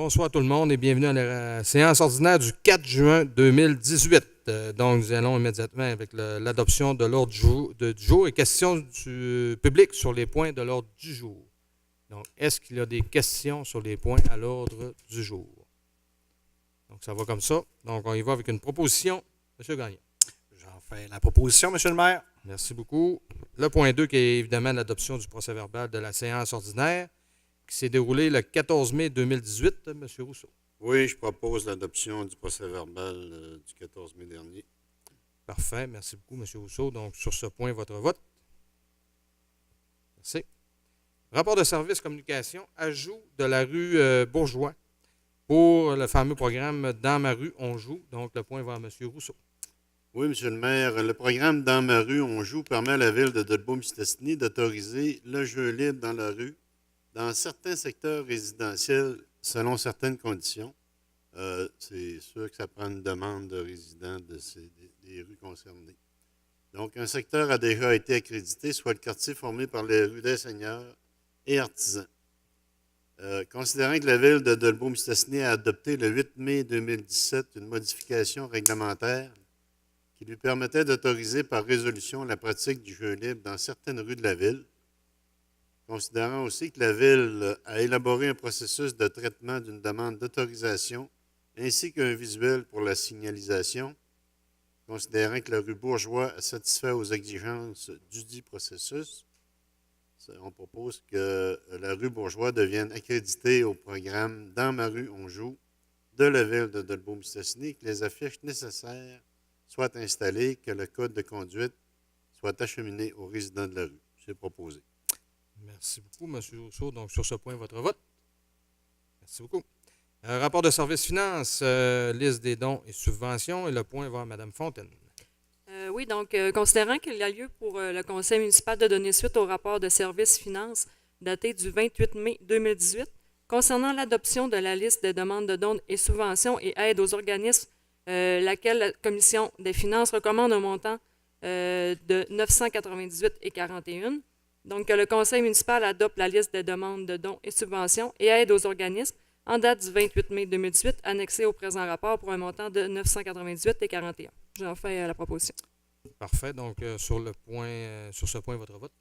Bonsoir tout le monde et bienvenue à la séance ordinaire du 4 juin 2018. Donc, nous allons immédiatement avec l'adoption de l'ordre du jour et questions du public sur les points de l'ordre du jour. Donc, est-ce qu'il y a des questions sur les points à l'ordre du jour? Donc, ça va comme ça. Donc, on y va avec une proposition. M. Gagnon. J'en fais la proposition, M. le maire. Merci beaucoup. Le point 2, qui est évidemment l'adoption du procès-verbal de la séance ordinaire, qui s'est déroulé le 14 mai 2018. M. Rousseau. Oui, je propose l'adoption du procès-verbal du 14 mai dernier. Parfait. Merci beaucoup, M. Rousseau. Donc, sur ce point, votre vote. Merci. Rapport de service communication, ajout de la rue Bourgeois pour le fameux programme Dans ma rue, on joue. Donc, le point va à M. Rousseau. Oui, M. le maire, le programme Dans ma rue, on joue permet à la ville de Dolbeau-Mistassini d'autoriser le jeu libre dans la rue dans certains secteurs résidentiels selon certaines conditions. C'est sûr que ça prend une demande de résidents des rues concernées. Donc, un secteur a déjà été accrédité, soit le quartier formé par les rues des Seigneurs et artisans. Considérant que la ville de Dolbeau-Mistassini a adopté le 8 mai 2017 une modification réglementaire qui lui permettait d'autoriser par résolution la pratique du jeu libre dans certaines rues de la ville, considérant aussi que la Ville a élaboré un processus de traitement d'une demande d'autorisation ainsi qu'un visuel pour la signalisation, considérant que la rue Bourgeois a satisfait aux exigences dudit processus, on propose que la rue Bourgeois devienne accréditée au programme Dans ma rue, on joue de la Ville de Dolbeau-Mistassini et que les affiches nécessaires soient installées, que le code de conduite soit acheminé aux résidents de la rue. C'est proposé. Merci beaucoup, M. Rousseau. Donc, sur ce point, votre vote. Merci beaucoup. Rapport de service finance, liste des dons et subventions. Et le point va à Mme Fontaine. Oui, donc, considérant qu'il y a lieu pour le Conseil municipal de donner suite au rapport de service finance daté du 28 mai 2018 concernant l'adoption de la liste des demandes de dons et subventions et aides aux organismes, laquelle la Commission des finances recommande un montant de 998,41. Donc, que le Conseil municipal adopte la liste des demandes de dons et subventions et aides aux organismes en date du 28 mai 2018, annexée au présent rapport pour un montant de 998,41. J'en fais la proposition. Parfait. Donc, sur ce point, votre vote.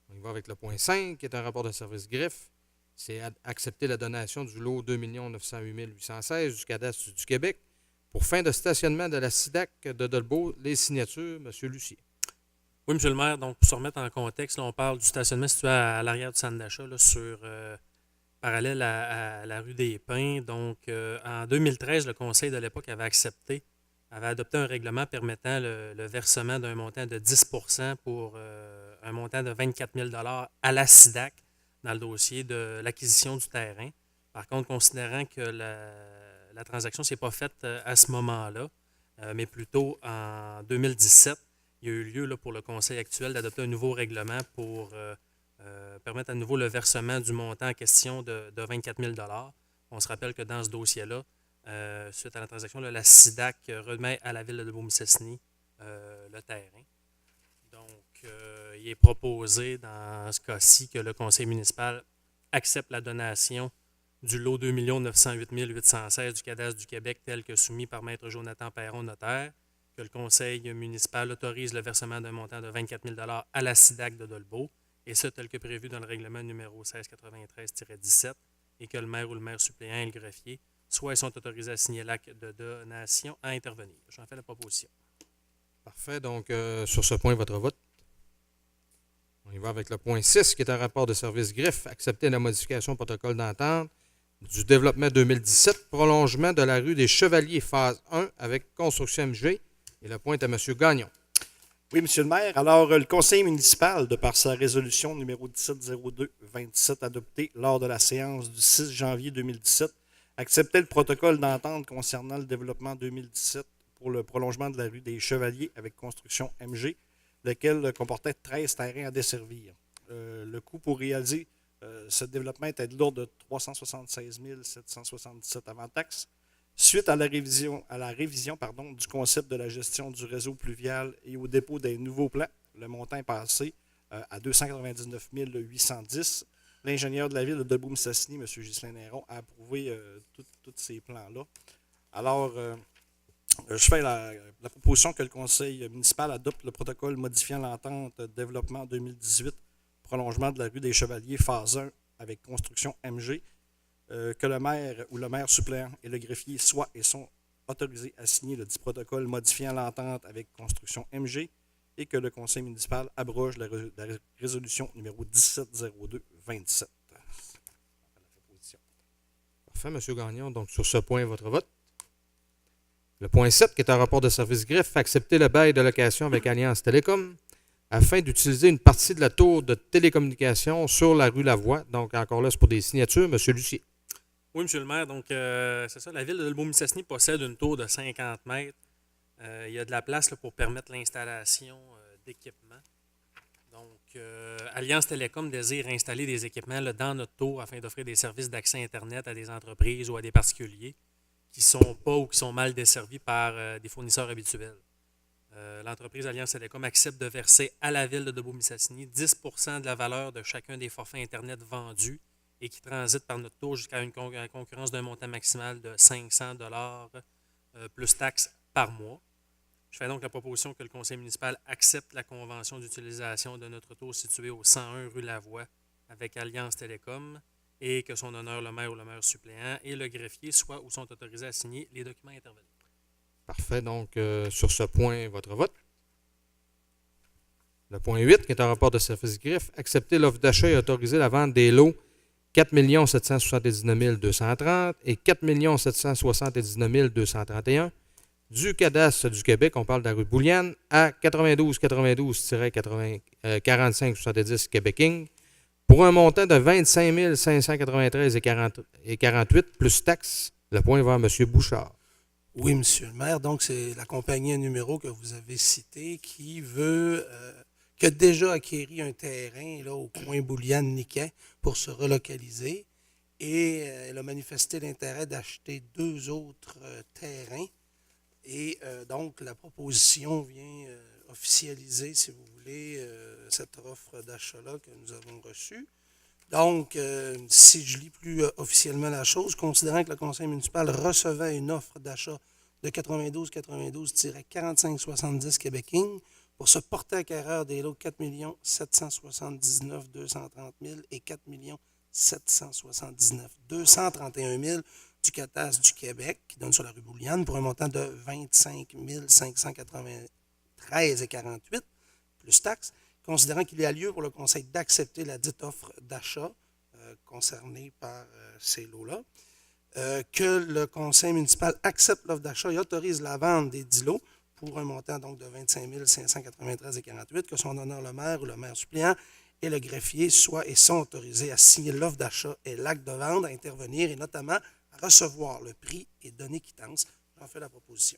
On y va avec le point 5, qui est un rapport de service greffe. C'est accepter la donation du lot 2 908 816 du cadastre du Québec pour fin de stationnement de la SIDAC de Dolbeau. Les signatures, M. Lucier. Oui, M. le maire, donc pour se remettre en contexte, là, on parle du stationnement situé à l'arrière du centre d'achat, parallèle à la rue des Pins. Donc, en 2013, le conseil de l'époque avait adopté un règlement permettant le versement d'un montant de 10 % pour un montant de 24 000 $ à la SIDAC dans le dossier de l'acquisition du terrain. Par contre, considérant que la transaction ne s'est pas faite à ce moment-là, mais plutôt en 2017, il y a eu lieu là, pour le conseil actuel d'adopter un nouveau règlement pour permettre à nouveau le versement du montant en question de 24 000 $. On se rappelle que dans ce dossier-là, suite à la transaction, là, la SIDAC remet à la ville de Dolbeau-Mistassini le terrain. Donc, il est proposé dans ce cas-ci que le conseil municipal accepte la donation du lot 2 908 816 du cadastre du Québec tel que soumis par Maître Jonathan Perron, notaire, que le conseil municipal autorise le versement d'un montant de 24 000 $ à la SIDAC de Dolbeau, et ce, tel que prévu dans le règlement numéro 1693-17, et que le maire ou le maire suppléant et le greffier, soit ils sont autorisés à signer l'acte de donation à intervenir. J'en fais la proposition. Parfait. Donc, sur ce point, votre vote. On y va avec le point 6, qui est un rapport de service greffe. Accepter la modification protocole d'entente du développement 2017, prolongement de la rue des Chevaliers, phase 1, avec construction MG. Et le point est à M. Gagnon. Oui, M. le maire. Alors, le conseil municipal, de par sa résolution numéro 1702-27 adoptée lors de la séance du 6 janvier 2017, acceptait le protocole d'entente concernant le développement 2017 pour le prolongement de la rue des Chevaliers avec construction MG, lequel comportait 13 terrains à desservir. Le coût pour réaliser ce développement était de l'ordre de 376 777 avant taxes. Suite à la révision du concept de la gestion du réseau pluvial et au dépôt des nouveaux plans, le montant est passé à 299 810. l'ingénieur de la ville de Debout-Mistassini, M. Ghislain Néron, a approuvé tous ces plans-là. Alors, je fais la proposition que le conseil municipal adopte le protocole modifiant l'entente de développement 2018, prolongement de la rue des Chevaliers, phase 1, avec construction MG, que le maire ou le maire suppléant et le greffier soient et sont autorisés à signer le dit protocole modifiant l'entente avec construction MG et que le conseil municipal abroge la résolution numéro 1702-27. Parfait, M. Gagnon. Donc, sur ce point, votre vote. Le point 7, qui est un rapport de service greffe, accepter le bail de location avec Alliance Télécom afin d'utiliser une partie de la tour de télécommunications sur la rue Lavoie. Donc, encore là, c'est pour des signatures. M. Lucier. Oui, M. le maire. Donc, c'est ça. La ville de Debout-Mistassini possède une tour de 50 mètres. Il y a de la place là, pour permettre l'installation d'équipements. Donc, Alliance Télécom désire installer des équipements là, dans notre tour afin d'offrir des services d'accès Internet à des entreprises ou à des particuliers qui ne sont pas ou qui sont mal desservis par des fournisseurs habituels. L'entreprise Alliance Télécom accepte de verser à la ville de Debout-Mistassini 10 % de la valeur de chacun des forfaits Internet vendus et qui transitent par notre tour jusqu'à une concurrence d'un montant maximal de 500 $ plus taxes par mois. Je fais donc la proposition que le conseil municipal accepte la convention d'utilisation de notre tour située au 101 rue Lavoie avec Alliance Télécom et que son honneur, le maire ou le maire suppléant et le greffier soient ou sont autorisés à signer les documents intervenants. Parfait. Donc, sur ce point, votre vote. Le point 8, qui est un rapport de service greffe, accepter l'offre d'achat et autoriser la vente des lots 4 779 230 et 4 779 231 du cadastre du Québec, on parle de la rue Bouliane, à 92-92-45-70 Québec Inc. pour un montant de 25 593 et 48 plus taxes. Le point va à M. Bouchard. Oui, Monsieur le maire. Donc, c'est la compagnie à numéro que vous avez citée qui qui a déjà acquéri un terrain là, au coin Bouliane-Niquet pour se relocaliser. Et elle a manifesté l'intérêt d'acheter 2 autres terrains. Et donc, la proposition vient officialiser, si vous voulez, cette offre d'achat-là que nous avons reçue. Donc, si je lis plus officiellement la chose, considérant que le conseil municipal recevait une offre d'achat de 92-92-4570 Québec Inc. pour se porter acquéreur des lots 4 779 230 000 et 4 779 231 000 du cadastre du Québec, qui donne sur la rue Bouliane, pour un montant de 25 593,48 plus taxes, considérant qu'il y a lieu pour le conseil d'accepter la dite offre d'achat concernée par ces lots-là, que le conseil municipal accepte l'offre d'achat et autorise la vente des 10 lots pour un montant donc de 25 593,48, que son honneur le maire ou le maire suppléant et le greffier soient et sont autorisés à signer l'offre d'achat et l'acte de vente, à intervenir et notamment à recevoir le prix et donner quittance. J'en fais la proposition.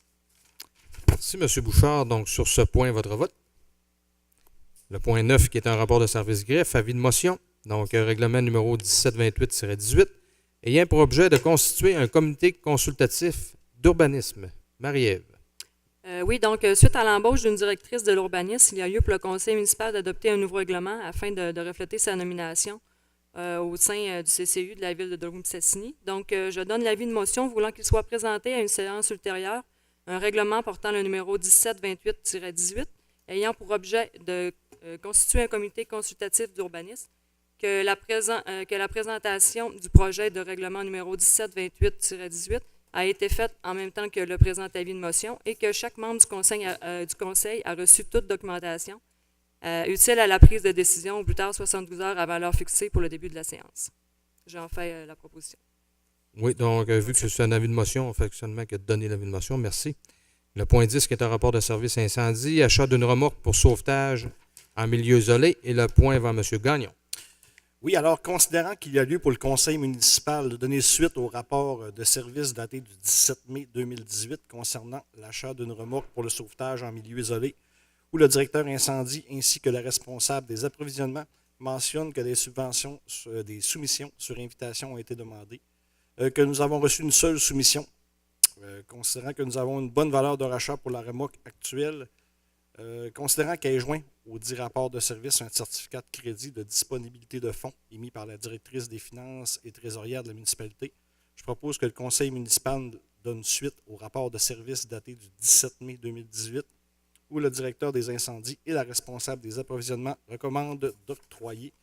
Merci, M. Bouchard. Donc, sur ce point, votre vote. Le point 9, qui est un rapport de service greffe, avis de motion. Donc, règlement numéro 1728-18, ayant pour objet de constituer un comité consultatif d'urbanisme. Marie-Ève. Oui, donc, suite à l'embauche d'une directrice de l'urbanisme, il y a lieu pour le conseil municipal d'adopter un nouveau règlement afin de refléter sa nomination au sein du CCU de la ville de Debout-Mistassini. Donc, je donne l'avis de motion voulant qu'il soit présenté à une séance ultérieure un règlement portant le numéro 1728-18, ayant pour objet de constituer un comité consultatif d'urbanisme, que la présentation du projet de règlement numéro 1728-18 a été faite en même temps que le présent avis de motion et que chaque membre du conseil a reçu toute documentation utile à la prise de décision au plus tard 72 heures avant l'heure fixée pour le début de la séance. J'en fais la proposition. Oui, donc, vu que c'est un avis de motion, on fait seulement que de donner l'avis de motion. Merci. Le point 10, qui est un rapport de service incendie, achat d'une remorque pour sauvetage en milieu isolé. Et le point va à M. Gagnon. Oui, alors, considérant qu'il y a lieu pour le conseil municipal de donner suite au rapport de service daté du 17 mai 2018 concernant l'achat d'une remorque pour le sauvetage en milieu isolé, où le directeur incendie ainsi que le responsable des approvisionnements mentionnent que des soumissions sur invitation ont été demandées, que nous avons reçu une seule soumission, considérant que nous avons une bonne valeur de rachat pour la remorque actuelle, Considérant qu'elle est joint au dit rapport de service un certificat de crédit de disponibilité de fonds émis par la directrice des finances et trésorière de la municipalité, je propose que le conseil municipal donne suite au rapport de service daté du 17 mai 2018 où le directeur des incendies et la responsable des approvisionnements recommandent d'octroyer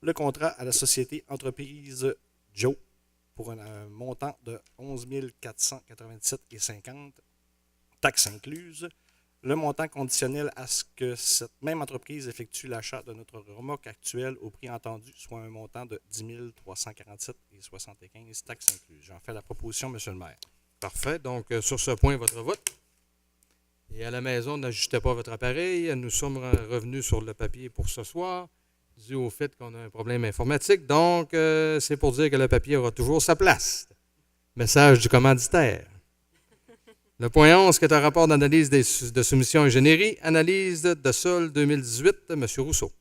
le contrat à la société Entreprise Joe pour un montant de 11 497,50 taxes incluses. Le montant conditionnel à ce que cette même entreprise effectue l'achat de notre remorque actuelle au prix entendu, soit un montant de 10 347,75 taxes incluses. J'en fais la proposition, M. le maire. Parfait. Donc, sur ce point, votre vote. Et à la maison, n'ajustez pas votre appareil. Nous sommes revenus sur le papier pour ce soir, dû au fait qu'on a un problème informatique. Donc, c'est pour dire que le papier aura toujours sa place. Message du commanditaire. Le point 11, qui est un rapport d'analyse de soumission ingénierie, analyse de sol 2018, M. Rousseau.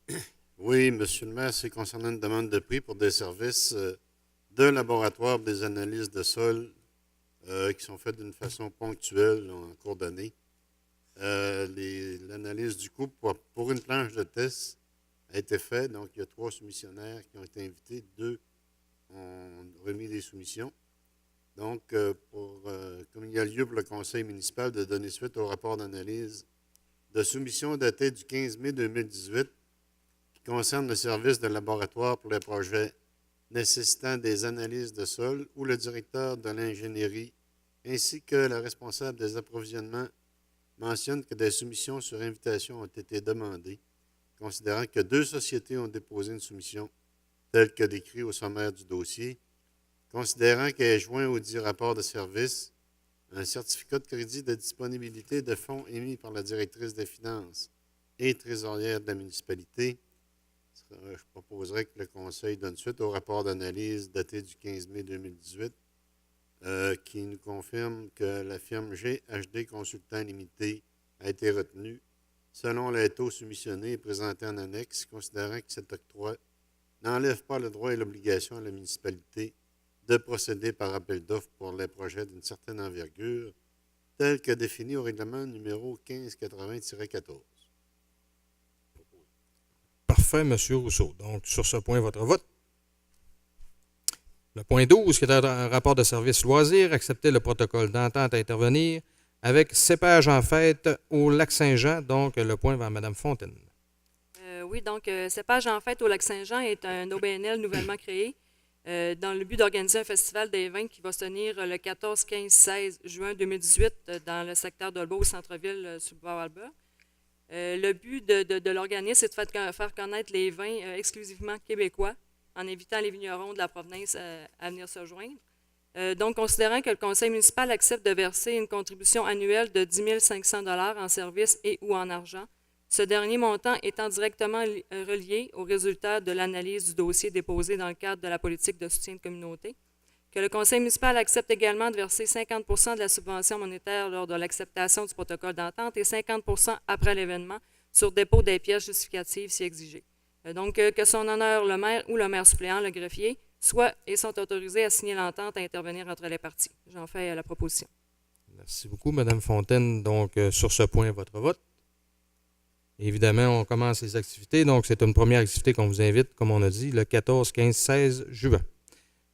Oui, Monsieur le maire, c'est concernant une demande de prix pour des services de laboratoire des analyses de sol qui sont faites d'une façon ponctuelle en cours d'année. L'analyse du coût pour une planche de test a été faite. Donc, il y a 3 soumissionnaires qui ont été invités. 2 ont remis des soumissions. Donc, comme il y a lieu pour le conseil municipal de donner suite au rapport d'analyse de soumission daté du 15 mai 2018 qui concerne le service de laboratoire pour les projets nécessitant des analyses de sol où le directeur de l'ingénierie ainsi que la responsable des approvisionnements mentionnent que des soumissions sur invitation ont été demandées, considérant que 2 sociétés ont déposé une soumission telle que décrit au sommaire du dossier, considérant qu'elle est joint au dit rapport de service un certificat de crédit de disponibilité de fonds émis par la directrice des finances et trésorière de la municipalité. Je proposerais que le conseil donne suite au rapport d'analyse daté du 15 mai 2018 qui nous confirme que la firme GHD Consultant Limité a été retenue selon les taux soumissionnés et présentés en annexe, considérant que cet octroi n'enlève pas le droit et l'obligation à la municipalité de procéder par appel d'offres pour les projets d'une certaine envergure, tel que défini au règlement numéro 1580-14. Parfait, M. Rousseau. Donc, sur ce point, votre vote. Le point 12, qui est un rapport de service loisirs, accepter le protocole d'entente à intervenir avec Cépage en fête au Lac-Saint-Jean. Donc, le point va à Mme Fontaine. Oui, donc Cépage en fête au Lac-Saint-Jean est un OBNL nouvellement créé dans le but d'organiser un festival des vins qui va se tenir le 14, 15, 16 juin 2018 dans le secteur d'Olbeau au centre-ville sur le boulevard Albert. Le but de l'organisme, c'est de faire connaître les vins exclusivement québécois en invitant les vignerons de la province à venir se joindre. Donc, considérant que le conseil municipal accepte de verser une contribution annuelle de 10 500 $ en services et ou en argent, ce dernier montant étant directement relié aux résultats de l'analyse du dossier déposé dans le cadre de la politique de soutien de communauté, que le conseil municipal accepte également de verser 50 % de la subvention monétaire lors de l'acceptation du protocole d'entente et 50 % après l'événement sur dépôt des pièces justificatives si exigées. Donc, que son honneur, le maire ou le maire suppléant, le greffier, soient et sont autorisés à signer l'entente à intervenir entre les parties. J'en fais la proposition. Merci beaucoup, Mme Fontaine. Donc, sur ce point, votre vote. Évidemment, on commence les activités. Donc, c'est une première activité qu'on vous invite, comme on a dit, le 14, 15, 16 juin.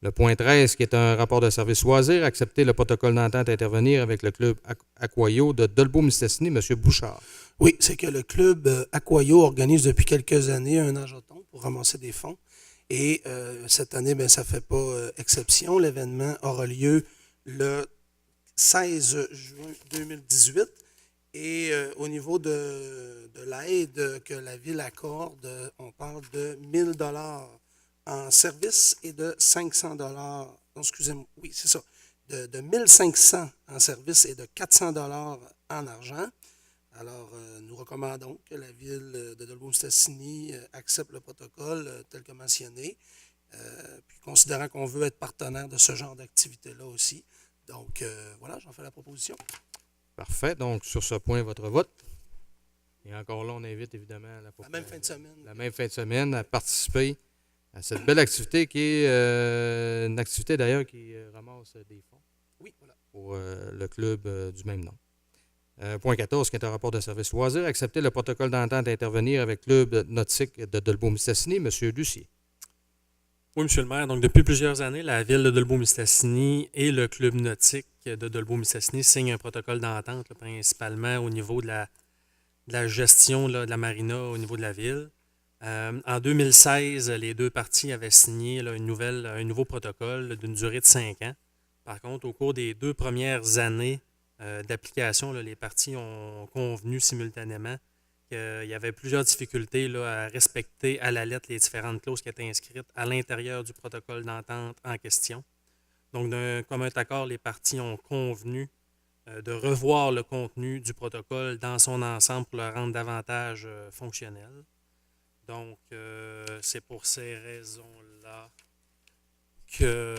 Le point 13, qui est un rapport de service loisirs, accepter le protocole d'entente à intervenir avec le club Aquayo de Dolbeau-Mistassini, M. Bouchard. Oui, c'est que le club Aquayo organise depuis quelques années un nageathon pour ramasser des fonds. Et cette année, ça ne fait pas exception. L'événement aura lieu le 16 juin 2018. Et au niveau de l'aide que la Ville accorde, on parle de 1 000 $ en service et de 500 $, non, excusez-moi, oui, c'est ça, de 1 500 en service et de 400 $ en argent. Alors, nous recommandons que la Ville de Dolbeau-Mistassini accepte le protocole tel que mentionné, puis considérant qu'on veut être partenaire de ce genre d'activité-là aussi. Donc, voilà, j'en fais la proposition. Parfait. Donc, sur ce point, votre vote. Et encore là, on invite évidemment La même fin de semaine. La même fin de semaine à participer à cette belle activité qui est une activité d'ailleurs qui ramasse des fonds. Oui, voilà. Pour le club du même nom. Point 14, qui est un rapport de service loisirs. Accepter le protocole d'entente d'intervenir avec le Club nautique de Dolbeau-Mistassini. M. Lucier. Oui, Monsieur le maire. Donc, depuis plusieurs années, la ville de Dolbeau-Mistassini et le club nautique de Dolbeau-Mistassini signent un protocole d'entente, là, principalement au niveau de la gestion là, de la marina au niveau de la ville. En 2016, les deux parties avaient signé là, un nouveau protocole là, d'une durée de 5 ans. Par contre, au cours des 2 premières années d'application, là, les parties ont convenu simultanément qu'il y avait plusieurs difficultés là, à respecter à la lettre les différentes clauses qui étaient inscrites à l'intérieur du protocole d'entente en question. Donc, d'un commun accord, les parties ont convenu de revoir le contenu du protocole dans son ensemble pour le rendre davantage fonctionnel. Donc, c'est pour ces raisons-là que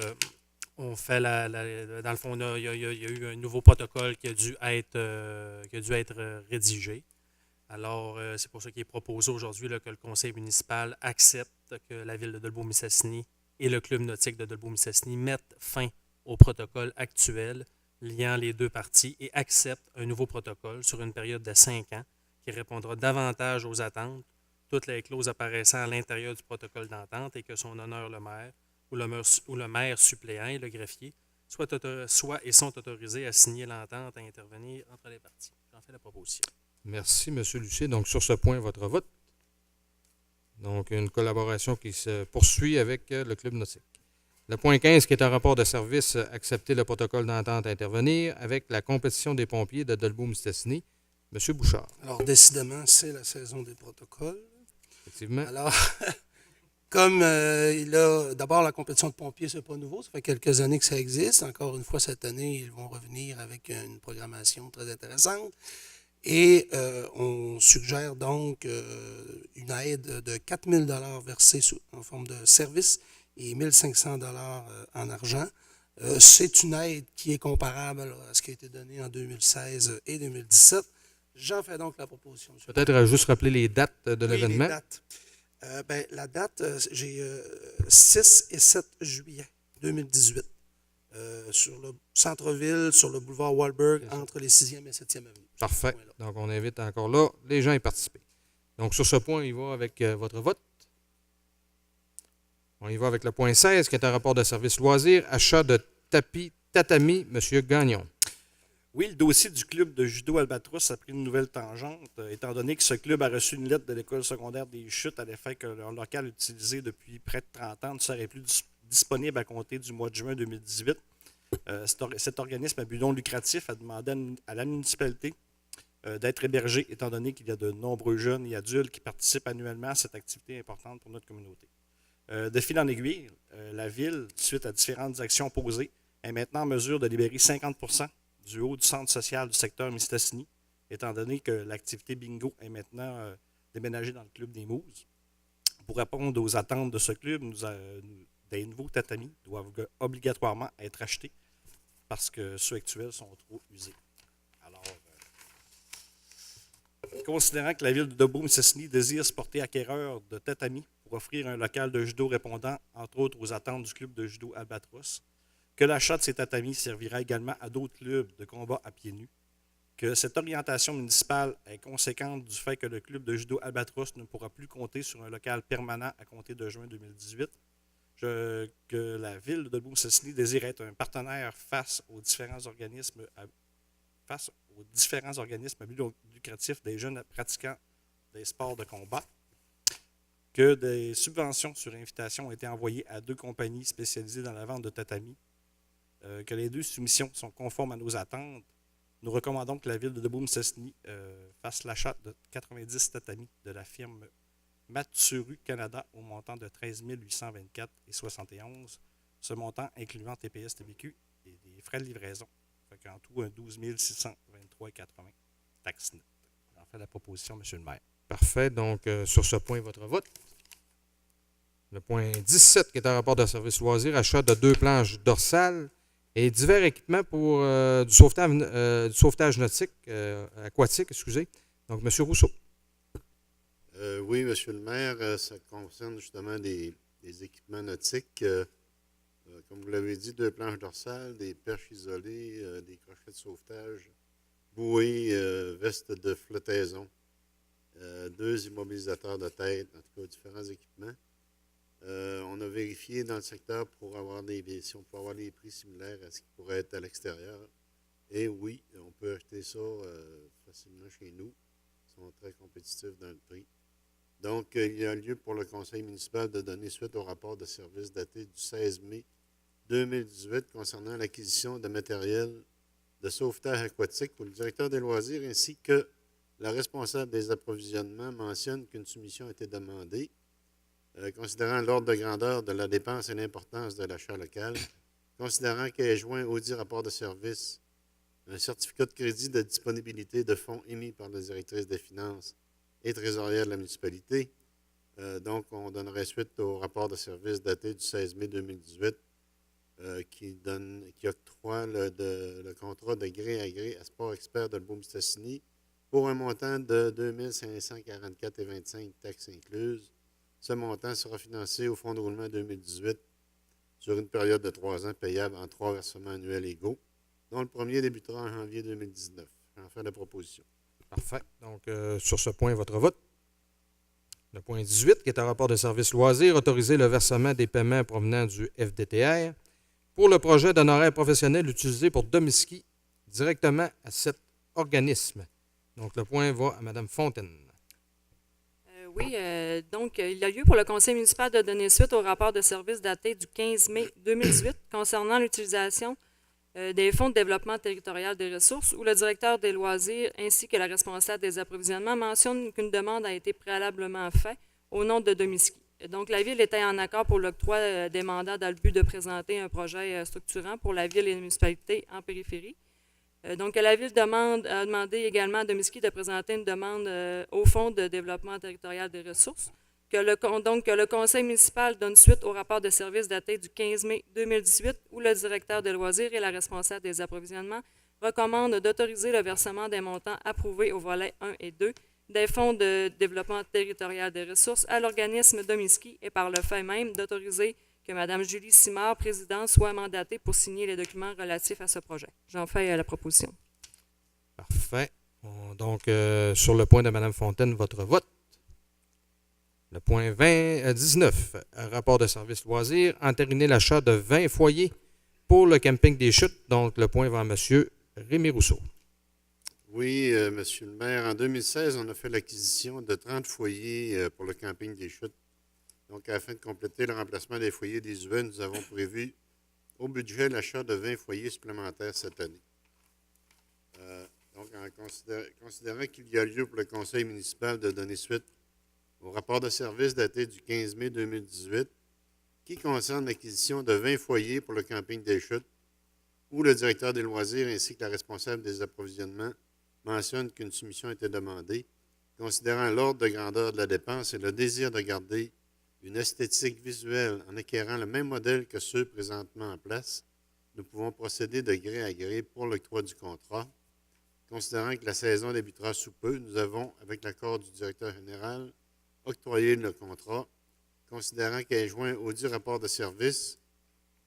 on fait dans le fond, il y a eu un nouveau protocole qui a dû être rédigé. Alors, c'est pour ça qu'il est proposé aujourd'hui là, que le conseil municipal accepte que la ville de Dolbeau-Mistassini et le club nautique de Dolbeau-Mistassini mettent fin au protocole actuel liant les deux parties et acceptent un nouveau protocole sur une période de 5 ans qui répondra davantage aux attentes, toutes les clauses apparaissant à l'intérieur du protocole d'entente et que son honneur le maire ou le maire suppléant et le greffier soient et sont autorisés à signer l'entente à intervenir entre les parties. J'en fais la proposition. Merci, M. Lucier. Donc, sur ce point, votre vote. Donc, une collaboration qui se poursuit avec le Club nautique. Le point 15, qui est un rapport de service, accepter le protocole d'entente à intervenir avec la compétition des pompiers de Dolbeau-Mistassini. M. Bouchard. Alors, décidément, c'est la saison des protocoles. Effectivement. Alors, comme d'abord, la compétition de pompiers, c'est pas nouveau. Ça fait quelques années que ça existe. Encore une fois, cette année, ils vont revenir avec une programmation très intéressante. Et on suggère donc une aide de 4 000 $ versée en forme de service et 1 500 $ en argent. C'est une aide qui est comparable à ce qui a été donné en 2016 et 2017. J'en fais donc la proposition. Peut-être juste rappeler les dates de l'événement. Les dates. La date, j'ai 6 et 7 juillet 2018. Sur le centre-ville, sur le boulevard Wahlberg, entre les 6e et 7e avenues. Parfait. Donc, on invite encore là les gens à y participer. Donc, sur ce point, on y va avec votre vote. On y va avec le point 16, qui est un rapport de service loisirs, achat de tapis tatami, M. Gagnon. Oui, le dossier du club de judo Albatros a pris une nouvelle tangente, étant donné que ce club a reçu une lettre de l'école secondaire des Chutes à l'effet que leur local utilisé depuis près de 30 ans ne serait plus disponible à compter du mois de juin 2018. Cet organisme à but non lucratif a demandé à la municipalité d'être hébergé, étant donné qu'il y a de nombreux jeunes et adultes qui participent annuellement à cette activité importante pour notre communauté. De fil en aiguille, la Ville, suite à différentes actions posées, est maintenant en mesure de libérer 50 % du haut du centre social du secteur Mistassini, étant donné que l'activité bingo est maintenant déménagée dans le club des Mouses. Pour répondre aux attentes de ce club, des nouveaux tatamis doivent obligatoirement être achetés parce que ceux actuels sont trop usés. Alors, considérant que la ville de Dolbeau-Mistassini désire se porter acquéreur de tatamis pour offrir un local de judo répondant, entre autres, aux attentes du club de judo Albatros, que l'achat de ces tatamis servira également à d'autres clubs de combat à pieds nus, que cette orientation municipale est conséquente du fait que le club de judo Albatros ne pourra plus compter sur un local permanent à compter de juin 2018, que la ville de Dolbeau-Mistassini désire être un partenaire face aux différents organismes à but lucratif des jeunes pratiquants des sports de combat, que des subventions sur invitation ont été envoyées à 2 compagnies spécialisées dans la vente de tatamis, que les 2 soumissions sont conformes à nos attentes. Nous recommandons que la ville de Dolbeau-Mistassini fasse l'achat de 90 tatamis de la firme Matsuru Canada au montant de 13 824,71. Ce montant incluant TPS, TBQ et des frais de livraison. Fait en tout, un 12 623,80 taxes nettes. J'en fais la proposition, M. le maire. Parfait. Donc, sur ce point, votre vote. Le point 17, qui est un rapport de service loisirs, achat de 2 planches dorsales et divers équipements pour du sauvetage nautique, aquatique, excusez. Donc, M. Rousseau. Oui, M. le maire, ça concerne justement des équipements nautiques. Comme vous l'avez dit, 2 planches dorsales, des perches isolées, des crochets de sauvetage, bouées, vestes de flottaison, 2 immobilisateurs de tête, en tout cas différents équipements. On a vérifié dans le secteur pour avoir si on peut avoir des prix similaires à ce qui pourrait être à l'extérieur. Et oui, on peut acheter ça facilement chez nous. Ils sont très compétitifs dans le prix. Donc, il y a lieu pour le conseil municipal de donner suite au rapport de service daté du 16 mai 2018 concernant l'acquisition de matériel de sauvetage aquatique où le directeur des loisirs ainsi que la responsable des approvisionnements mentionne qu'une soumission a été demandée. Considérant l'ordre de grandeur de la dépense et l'importance de l'achat local, considérant qu'elle est joint au dit rapport de service un certificat de crédit de disponibilité de fonds émis par la directrice des finances et trésorière de la municipalité. Donc, on donnerait suite au rapport de service daté du 16 mai 2018 qui octroie le contrat de gré à gré à Sport Expert de Lebaume-Mistassini pour un montant de 2 544,25 taxes incluses. Ce montant sera financé au Fonds de roulement 2018 sur une période de 3 ans payable en 3 versements annuels égaux, dont le premier débutera en janvier 2019. J'en fais la proposition. Parfait. Donc, sur ce point, votre vote. Le point 18, qui est un rapport de service loisirs, autoriser le versement des paiements provenant du FDTR pour le projet d'honoraires professionnels utilisé pour domicile directement à cet organisme. Donc, le point va à Mme Fontaine. Oui, donc il y a lieu pour le conseil municipal de donner suite au rapport de service daté du 15 mai 2018 concernant l'utilisation des fonds de développement territorial des ressources où le directeur des loisirs ainsi que la responsable des approvisionnements mentionnent qu'une demande a été préalablement faite au nom de Domiski. Donc, la Ville était en accord pour l'octroi des mandats dans le but de présenter un projet structurant pour la Ville et les municipalités en périphérie. Donc, la Ville a demandé également à Domiski de présenter une demande au Fonds de développement territorial des ressources. Que le conseil municipal donne suite au rapport de service daté du 15 mai 2018 où le directeur des loisirs et la responsable des approvisionnements recommandent d'autoriser le versement des montants approuvés au volet 1 et 2 des fonds de développement territorial des ressources à l'organisme Domiski et par le fait même d'autoriser que Mme Julie Simard, présidente, soit mandatée pour signer les documents relatifs à ce projet. J'en fais la proposition. Parfait. Donc, sur le point de Mme Fontaine, votre vote. Le point 19, un rapport de service loisirs, entériner l'achat de 20 foyers pour le camping des Chutes. Donc, le point va à M. Rémy Rousseau. Oui, Monsieur le maire, en 2016, on a fait l'acquisition de 30 foyers pour le camping des Chutes. Donc, afin de compléter le remplacement des foyers des UV, nous avons prévu au budget l'achat de 20 foyers supplémentaires cette année. Donc, en considérant qu'il y a lieu pour le conseil municipal de donner suite au rapport de service daté du 15 mai 2018 qui concerne l'acquisition de 20 foyers pour le camping des Chutes, où le directeur des loisirs ainsi que la responsable des approvisionnements mentionnent qu'une soumission a été demandée, considérant l'ordre de grandeur de la dépense et le désir de garder une esthétique visuelle en acquérant le même modèle que ceux présentement en place, nous pouvons procéder de gré à gré pour l'octroi du contrat. Considérant que la saison débutera sous peu, nous avons, avec l'accord du directeur général, octroyé le contrat, considérant qu'il est joint au dit rapport de service,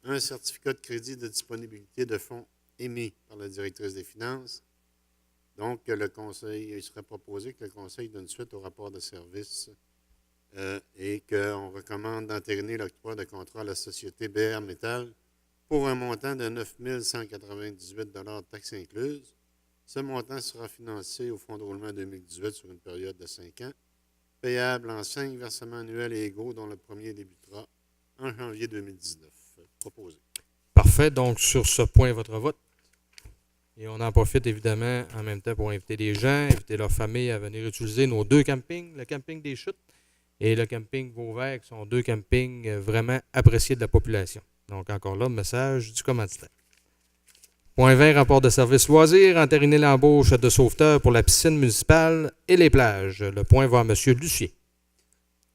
un certificat de crédit de disponibilité de fonds émis par la directrice des finances. Donc, il serait proposé que le conseil donne suite au rapport de service et qu'on recommande d'entériner l'octroi de contrat à la société BR Métal pour un montant de 9 198 $ taxes incluses. Ce montant sera financé au Fonds de roulement 2018 sur une période de 5 ans, payable en 5 versements annuels et égaux, dont le premier débutera en janvier 2019. Proposé. Parfait. Donc, sur ce point, votre vote. Et on en profite évidemment en même temps pour inviter les gens, inviter leurs familles à venir utiliser nos 2 campings, le camping des Chutes et le camping Vauvert, qui sont 2 campings vraiment appréciés de la population. Donc, encore là, message du commanditaire. Point 20, rapport de service loisirs, entériner l'embauche de sauveteurs pour la piscine municipale et les plages. Le point va à M. Lucier.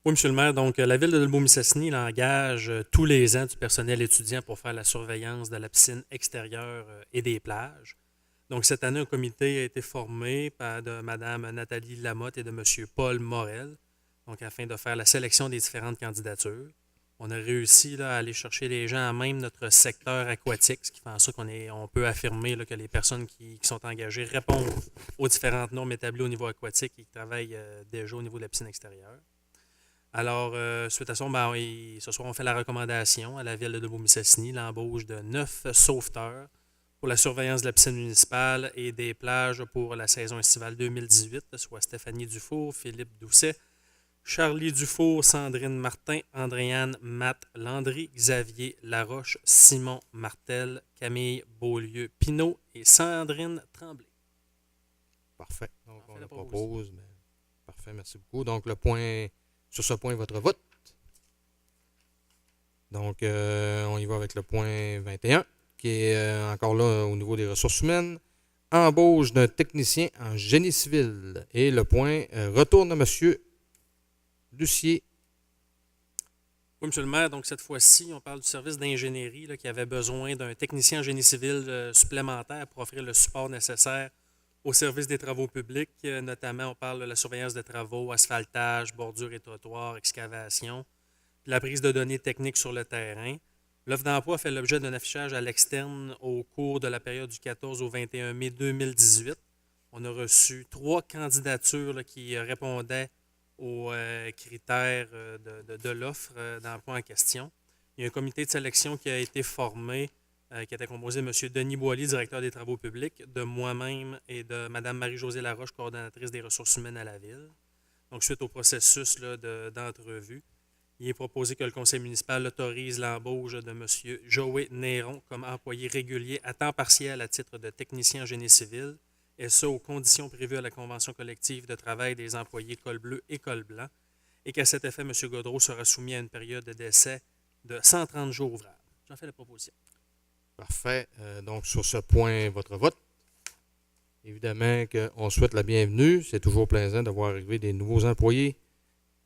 Oui, M. le maire. Donc, la Ville de Lebaume-Mistassini engage tous les ans du personnel étudiant pour faire la surveillance de la piscine extérieure et des plages. Donc, cette année, un comité a été formé de Mme Nathalie Lamotte et de M. Paul Morel, donc afin de faire la sélection des différentes candidatures. On a réussi là, à aller chercher les gens à même notre secteur aquatique, ce qui fait en sorte on peut affirmer là, que les personnes qui sont engagées répondent aux différentes normes établies au niveau aquatique et qui travaillent déjà au niveau de la piscine extérieure. Alors, suite à ça, ce soir, on fait la recommandation à la ville de Debout-Mistassini, l'embauche de 9 sauveteurs pour la surveillance de la piscine municipale et des plages pour la saison estivale 2018, soit Stéphanie Dufour, Philippe Doucet, Charlie Dufour, Sandrine Martin, Andréane Matt Landry, Xavier Laroche, Simon Martel, Camille Beaulieu-Pinault et Sandrine Tremblay. Parfait. Donc, On on fait le la propose. Mais... Parfait, merci beaucoup. Donc, sur ce point, votre vote. Donc, on y va avec le point 21, qui est encore là au niveau des ressources humaines. Embauche d'un technicien en génie civil. Et le point retourne à M. Lucier. Oui, M. le maire, donc cette fois-ci, on parle du service d'ingénierie là, qui avait besoin d'un technicien en génie civil supplémentaire pour offrir le support nécessaire au service des travaux publics. Notamment, on parle de la surveillance des travaux, asphaltage, bordure et trottoirs, excavation, puis la prise de données techniques sur le terrain. L'offre d'emploi fait l'objet d'un affichage à l'externe au cours de la période du 14 au 21 mai 2018. On a reçu 3 candidatures là, qui répondaient aux critères de l'offre d'emploi en question. Il y a un comité de sélection qui a été formé, qui était composé de M. Denis Boily, directeur des travaux publics, de moi-même et de Mme Marie-Josée Laroche, coordonnatrice des ressources humaines à la Ville. Donc, suite au processus là, d'entrevue, il est proposé que le conseil municipal autorise l'embauche de M. Joey Néron comme employé régulier à temps partiel à titre de technicien en génie civil, et ça aux conditions prévues à la convention collective de travail des employés col bleu et col blanc, et qu'à cet effet, M. Gaudreau sera soumis à une période d'essai de 130 jours ouvrables. J'en fais la proposition. Parfait. Donc, sur ce point, votre vote. Évidemment qu'on souhaite la bienvenue. C'est toujours plaisant de voir arriver des nouveaux employés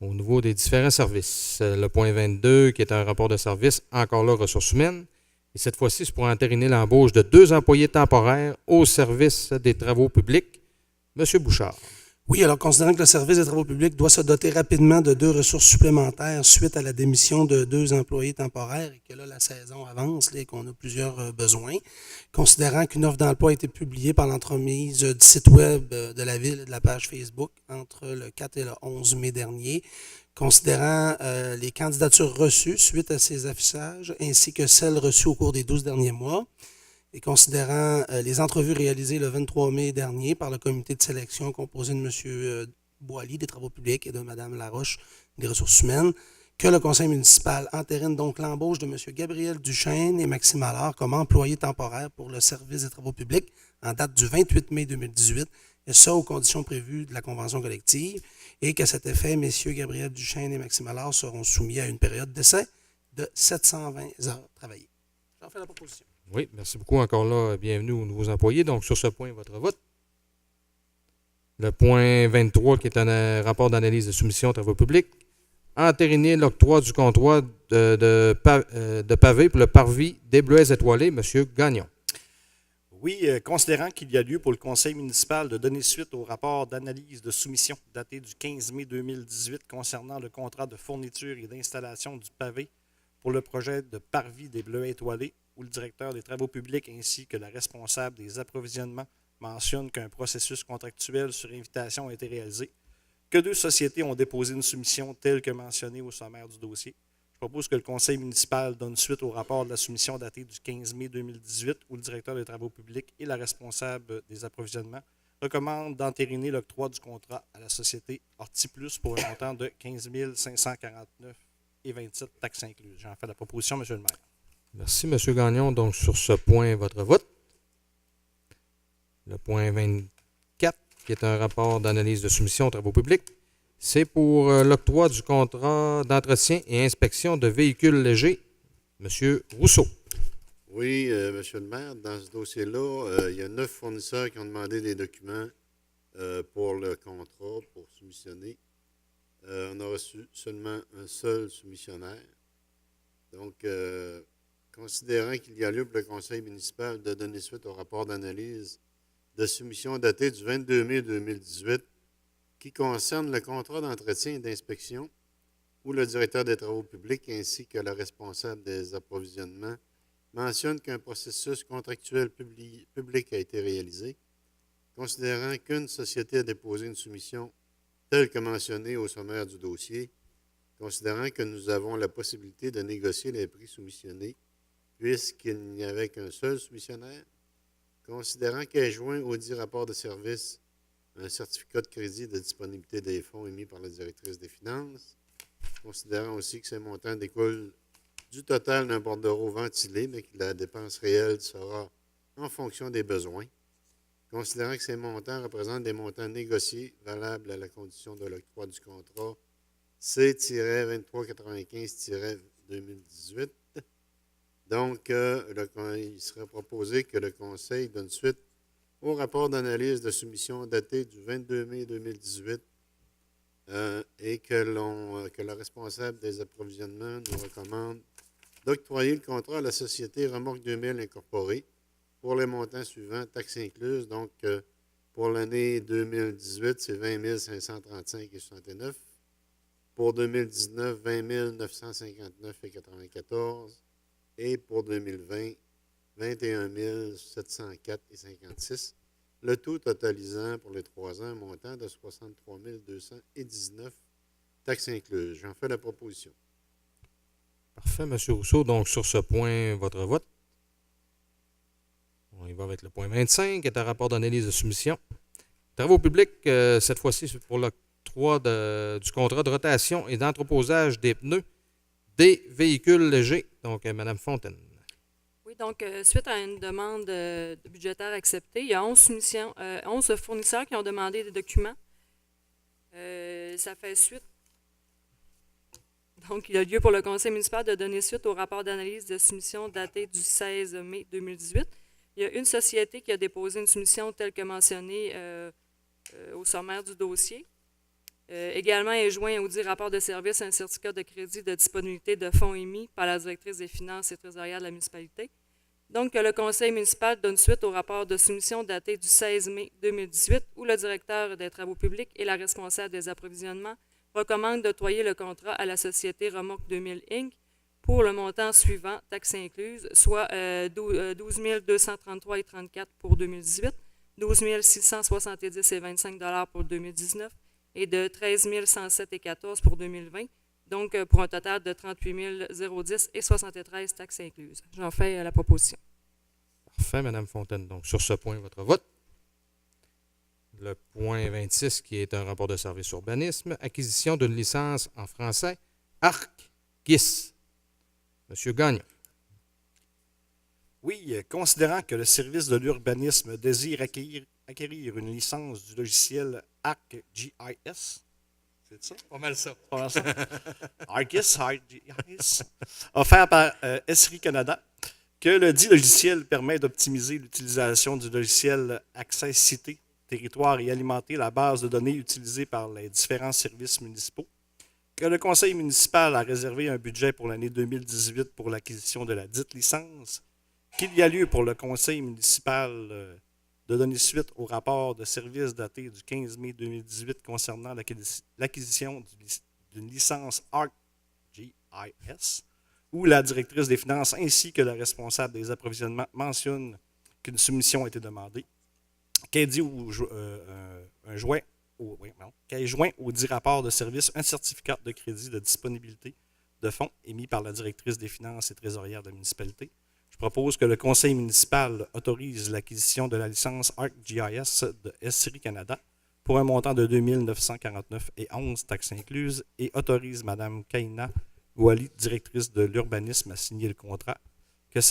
au niveau des différents services. Le point 22, qui est un rapport de service, encore là, ressources humaines. Et cette fois-ci, c'est pour entériner l'embauche de 2 employés temporaires au service des travaux publics. M. Bouchard. Oui, alors considérant que le service des travaux publics doit se doter rapidement de 2 ressources supplémentaires suite à la démission de 2 employés temporaires et que là, la saison avance et qu'on a plusieurs besoins, considérant qu'une offre d'emploi a été publiée par l'entremise du site web de la Ville et de la page Facebook entre le 4 et le 11 mai dernier, considérant les candidatures reçues suite à ces affichages ainsi que celles reçues au cours des 12 derniers mois, et considérant les entrevues réalisées le 23 mai dernier par le comité de sélection composé de M. Boily des travaux publics et de Mme Laroche des ressources humaines, que le conseil municipal entérine donc l'embauche de M. Gabriel Duchesne et Maxime Allard comme employés temporaires pour le service des travaux publics en date du 28 mai 2018, et ça aux conditions prévues de la convention collective, et qu'à cet effet, M. Gabriel Duchesne et Maxime Allard seront soumis à une période d'essai de 720 heures travaillées. J'en fais la proposition. Oui, merci beaucoup. Encore là, bienvenue aux nouveaux employés. Donc, sur ce point, votre vote. Le point 23, qui est un rapport d'analyse de soumission aux travaux publics. Entériner l'octroi du contrat de pavé pour le parvis des Bleuets étoilés. M. Gagnon. Oui, considérant qu'il y a lieu pour le conseil municipal de donner suite au rapport d'analyse de soumission daté du 15 mai 2018 concernant le contrat de fourniture et d'installation du pavé pour le projet de parvis des Bleuets étoilés, où le directeur des travaux publics ainsi que la responsable des approvisionnements mentionnent qu'un processus contractuel sur invitation a été réalisé, que 2 sociétés ont déposé une soumission telle que mentionnée au sommaire du dossier. Je propose que le conseil municipal donne suite au rapport de la soumission daté du 15 mai 2018, où le directeur des travaux publics et la responsable des approvisionnements recommandent d'entériner l'octroi du contrat à la société Hortiplus pour un montant de 15 549,27 taxes incluses. J'en fais la proposition, M. le maire. Merci, M. Gagnon. Donc, sur ce point, votre vote. Le point 24, qui est un rapport d'analyse de soumission aux travaux publics, c'est pour l'octroi du contrat d'entretien et inspection de véhicules légers. M. Rousseau. Oui, M. le maire, dans ce dossier-là, il y a 9 fournisseurs qui ont demandé des documents pour le contrat, pour soumissionner. On a reçu seulement un seul soumissionnaire. Donc, considérant qu'il y a lieu pour le conseil municipal de donner suite au rapport d'analyse de soumission daté du 22 mai 2018 qui concerne le contrat d'entretien et d'inspection où le directeur des travaux publics ainsi que le responsable des approvisionnements mentionnent qu'un processus contractuel public a été réalisé, considérant qu'une société a déposé une soumission telle que mentionnée au sommaire du dossier, considérant que nous avons la possibilité de négocier les prix soumissionnés, puisqu'il n'y avait qu'un seul soumissionnaire, considérant qu'est joint au dit rapport de service un certificat de crédit de disponibilité des fonds émis par la directrice des finances, considérant aussi que ces montants découlent du total d'un bordereau ventilé, mais que la dépense réelle sera en fonction des besoins, considérant que ces montants représentent des montants négociés valables à la condition de l'octroi du contrat C-2395-2018. Donc, il serait proposé que le Conseil donne suite au rapport d'analyse de soumission daté du 22 mai 2018 et que le responsable des approvisionnements nous recommande d'octroyer le contrat à la société Remorque 2000 Incorporée pour les montants suivants, taxes incluses. Donc, pour l'année 2018, c'est 20 535,69. Pour 2019, 20 959,94. Et pour 2020, 21 704,56. Le tout totalisant pour les 3 ans un montant de 63 219, taxes incluses. J'en fais la proposition. Parfait, M. Rousseau. Donc, sur ce point, votre vote. On y va avec le point 25, qui est un rapport d'analyse de soumission. Travaux publics, cette fois-ci, c'est pour l'octroi du contrat de rotation et d'entreposage des pneus des véhicules légers. Donc, Mme Fontaine. Oui, donc, suite à une demande budgétaire acceptée, il y a 11 fournisseurs qui ont demandé des documents. Ça fait suite. Donc, il y a lieu pour le Conseil municipal de donner suite au rapport d'analyse de soumission daté du 16 mai 2018. Il y a une société qui a déposé une soumission telle que mentionnée au sommaire du dossier. Également est joint au dit rapport de service un certificat de crédit de disponibilité de fonds émis par la directrice des finances et trésorière de la municipalité. Donc, le Conseil municipal donne suite au rapport de soumission daté du 16 mai 2018 où le directeur des travaux publics et la responsable des approvisionnements recommandent d'octroyer le contrat à la société Remorque 2000 Inc. pour le montant suivant, taxes incluses, soit 12 233,34 pour 2018, 12 670,25 pour 2019 et de 13 107,14 pour 2020, donc pour un total de 38 010 et 73 taxes incluses. J'en fais la proposition. Parfait, Mme Fontaine. Donc, sur ce point, votre vote. Le point 26, qui est un rapport de service urbanisme, acquisition d'une licence en français, ARC-GIS. M. Gagnon. Oui, considérant que le service de l'urbanisme désire acquérir une licence du logiciel ArcGIS, c'est ça? Pas mal ça. Pas mal ça. ArcGIS, offert par Esri Canada, que le dit logiciel permet d'optimiser l'utilisation du logiciel Accès Cité, territoire et alimenter la base de données utilisée par les différents services municipaux, que le conseil municipal a réservé un budget pour l'année 2018 pour l'acquisition de la dite licence, qu'il y a lieu pour le conseil municipal de donner suite au rapport de service daté du 15 mai 2018 concernant l'acquisition d'une licence ArcGIS, où la directrice des finances ainsi que le responsable des approvisionnements mentionnent qu'une soumission a été demandée, qu'elle joint au dit rapport de service un certificat de crédit de disponibilité de fonds émis par la directrice des finances et trésorière de la municipalité. Je propose que le conseil municipal autorise l'acquisition de la licence ArcGIS de SRI Canada pour un montant de 2 949 et 11 taxes incluses et autorise Mme Kaina Gouali, directrice de l'urbanisme, à signer le contrat, que de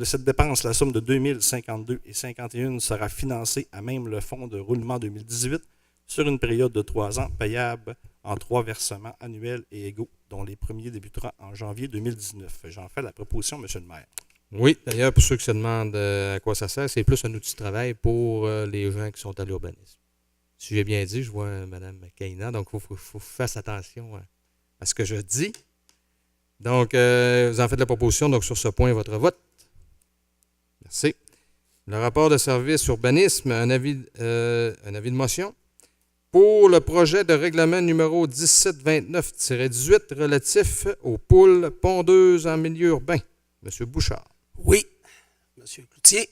cette dépense, la somme de 2 052 et 51 sera financée à même le fonds de roulement 2018 sur une période de 3 ans payable en 3 versements annuels et égaux, dont les premiers débuteront en janvier 2019. J'en fais la proposition, M. le maire. Oui, d'ailleurs, pour ceux qui se demandent à quoi ça sert, c'est plus un outil de travail pour les gens qui sont à l'urbanisme. Si j'ai bien dit, je vois Mme Kaina, donc il faut faire attention à ce que je dis. Donc, vous en faites la proposition, donc sur ce point, votre vote. Merci. Le rapport de service urbanisme, un avis de motion. Pour le projet de règlement numéro 1729-18 relatif aux poules pondeuses en milieu urbain. M. Bouchard. Oui, M. Cloutier.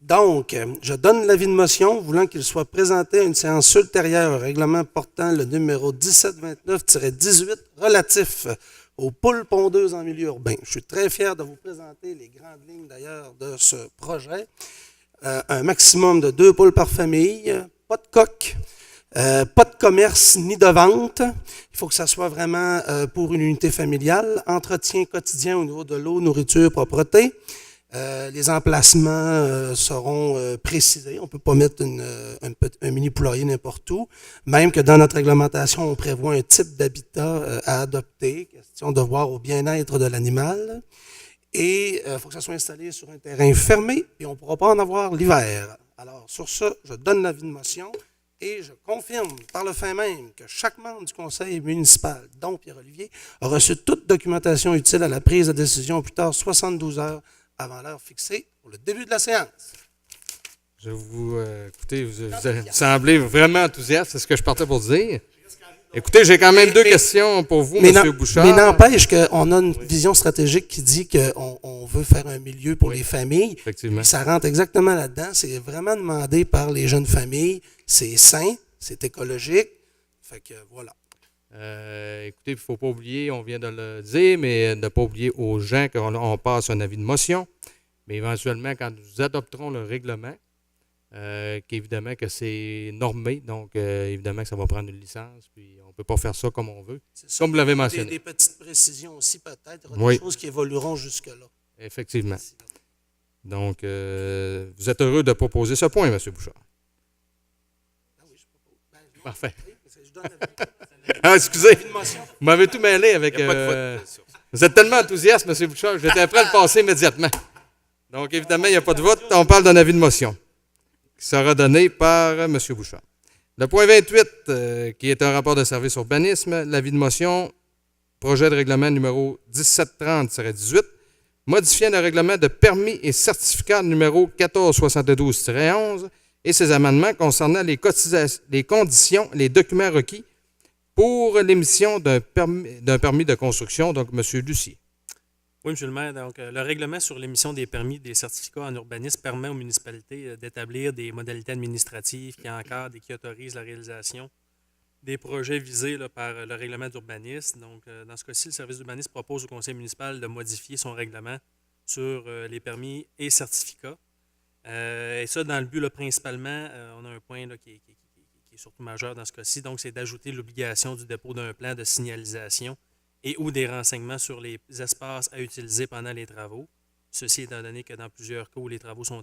Donc, je donne l'avis de motion voulant qu'il soit présenté à une séance ultérieure au règlement portant le numéro 1729-18 relatif aux poules pondeuses en milieu urbain. Je suis très fier de vous présenter les grandes lignes d'ailleurs de ce projet. Un maximum de 2 poules par famille, pas de coq, pas de commerce ni de vente. Il faut que ça soit vraiment pour une unité familiale. Entretien quotidien au niveau de l'eau, nourriture, propreté. Les emplacements seront précisés. On ne peut pas mettre un mini poulailler n'importe où. Même que dans notre réglementation, on prévoit un type d'habitat à adopter. Question de voir au bien-être de l'animal. Et il faut que ça soit installé sur un terrain fermé et on ne pourra pas en avoir l'hiver. Alors, sur ça, je donne l'avis de motion et je confirme par le fait même que chaque membre du conseil municipal, dont Pierre-Olivier, a reçu toute documentation utile à la prise de décision au plus tard 72 heures avant l'heure fixée pour le début de la séance. Écoutez, vous semblez vraiment enthousiaste, c'est ce que je partais pour dire. Écoutez, j'ai quand même deux questions pour vous, M. Bouchard. Mais n'empêche qu'on a une vision stratégique qui dit qu'on veut faire un milieu pour les familles. Effectivement. Ça rentre exactement là-dedans. C'est vraiment demandé par les jeunes familles. C'est sain, c'est écologique. Fait que voilà. Écoutez, il ne faut pas oublier, on vient de le dire, mais ne pas oublier aux gens qu'on passe un avis de motion. Mais éventuellement, quand nous adopterons le règlement, qu'évidemment que c'est normé, donc évidemment que ça va prendre une licence, puis on ne peut pas faire ça comme on veut, comme vous l'avez mentionné. Des petites précisions aussi peut-être, Oui. des choses qui évolueront jusque-là. Effectivement. Donc, vous êtes heureux de proposer ce point, M. Bouchard? Ah oui, je propose. Parfait. Je donne la Ah, excusez, vie de motion. vous m'avez tout mêlé avec... vous êtes tellement enthousiaste, M. Bouchard, que j'étais prêt à le passer immédiatement. Donc, évidemment, il n'y a pas de vote, on parle d'un avis de motion qui sera donné par M. Bouchard. Le point 28, qui est un rapport de service urbanisme, l'avis de motion, projet de règlement numéro 1730-18, modifiant le règlement de permis et certificat numéro 1472-11 et ses amendements concernant les conditions et les documents requis pour l'émission d'un permis de construction, donc M. Lucier. Oui, M. le maire. Donc, le règlement sur l'émission des permis des certificats en urbanisme permet aux municipalités d'établir des modalités administratives qui encadrent et qui autorisent la réalisation des projets visés là, par le règlement d'urbanisme. Donc, dans ce cas-ci, le service d'urbanisme propose au conseil municipal de modifier son règlement sur les permis et certificats. Et ça, dans le but, là, principalement, on a un point là, qui est surtout majeur dans ce cas-ci, donc c'est d'ajouter l'obligation du dépôt d'un plan de signalisation et ou des renseignements sur les espaces à utiliser pendant les travaux. Ceci étant donné que dans plusieurs cas où les travaux sont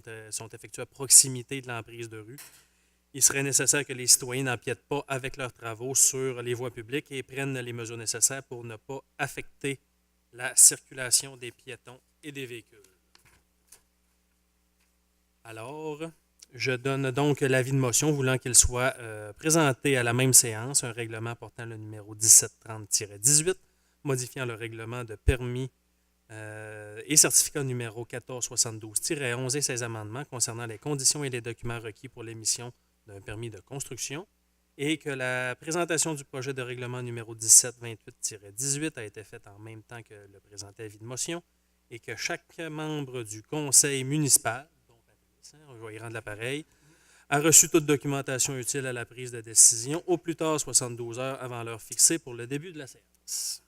effectués à proximité de l'emprise de rue, il serait nécessaire que les citoyens n'empiètent pas avec leurs travaux sur les voies publiques et prennent les mesures nécessaires pour ne pas affecter la circulation des piétons et des véhicules. Alors, je donne donc l'avis de motion voulant qu'il soit présenté à la même séance un règlement portant le numéro 1730-18, modifiant le règlement de permis et certificat numéro 1472-11 et ses amendements concernant les conditions et les documents requis pour l'émission d'un permis de construction, et que la présentation du projet de règlement numéro 1728-18 a été faite en même temps que le présenté avis de motion, et que chaque membre du conseil municipal, dont Patrice, on va y rendre l'appareil, a reçu toute documentation utile à la prise de décision au plus tard 72 heures avant l'heure fixée pour le début de la séance.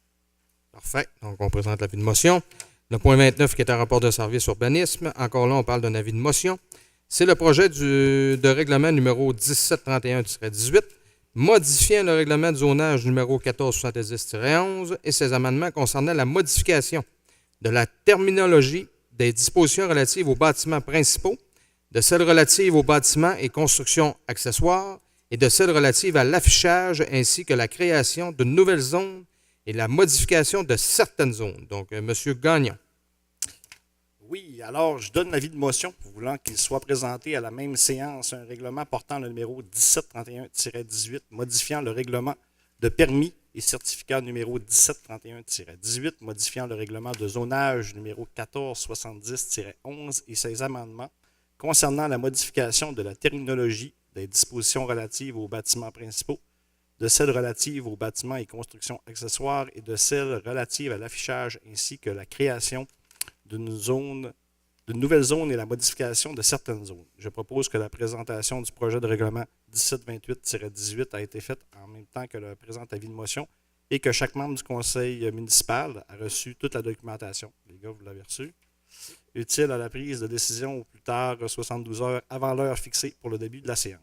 Parfait. Donc, on présente l'avis de motion. Le point 29, qui est un rapport de service urbanisme. Encore là, on parle d'un avis de motion. C'est le projet de règlement numéro 1731-18, modifiant le règlement de zonage numéro 1470-11 et ses amendements concernant la modification de la terminologie des dispositions relatives aux bâtiments principaux, de celles relatives aux bâtiments et constructions accessoires et de celles relatives à l'affichage ainsi que la création de nouvelles zones et la modification de certaines zones. Donc, M. Gagnon. Oui, alors je donne l'avis de motion voulant qu'il soit présenté à la même séance un règlement portant le numéro 1731-18, modifiant le règlement de permis et certificat numéro 1731-18, modifiant le règlement de zonage numéro 1470-11 et ses amendements concernant la modification de la terminologie des dispositions relatives aux bâtiments principaux, de celles relatives aux bâtiments et constructions accessoires et de celles relatives à l'affichage ainsi que la création d'une nouvelle zone et la modification de certaines zones. Je propose que la présentation du projet de règlement 1728-18 a été faite en même temps que le présent avis de motion et que chaque membre du conseil municipal a reçu toute la documentation. Les gars, vous l'avez reçu. Utile à la prise de décision au plus tard 72 heures avant l'heure fixée pour le début de la séance.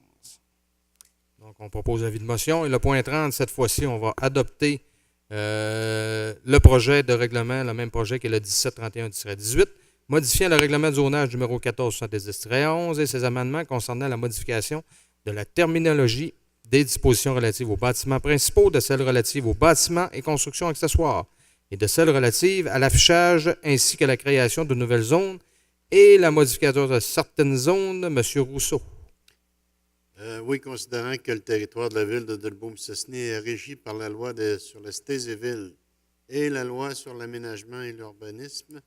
Donc, on propose l'avis de motion. Et le point 30, cette fois-ci, on va adopter le projet de règlement, le même projet que le 1731-18, modifiant le règlement de zonage numéro 1470-11 et ses amendements concernant la modification de la terminologie des dispositions relatives aux bâtiments principaux, de celles relatives aux bâtiments et constructions accessoires, et de celles relatives à l'affichage ainsi qu'à la création de nouvelles zones et la modification de certaines zones. M. Rousseau. Oui, considérant que le territoire de la ville de Dolbeau-Mistassini est régi par la loi sur les cités et villes et la loi sur l'aménagement et l'urbanisme,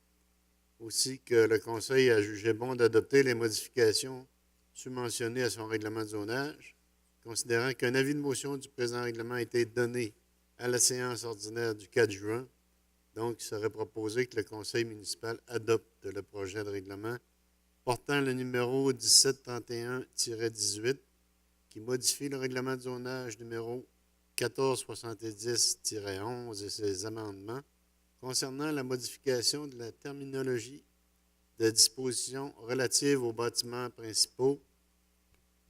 aussi que le Conseil a jugé bon d'adopter les modifications submentionnées à son règlement de zonage, considérant qu'un avis de motion du présent règlement a été donné à la séance ordinaire du 4 juin, donc il serait proposé que le Conseil municipal adopte le projet de règlement portant le numéro 1731-18 qui modifie le règlement de zonage numéro 1470-11 et ses amendements concernant la modification de la terminologie de dispositions relatives aux bâtiments principaux,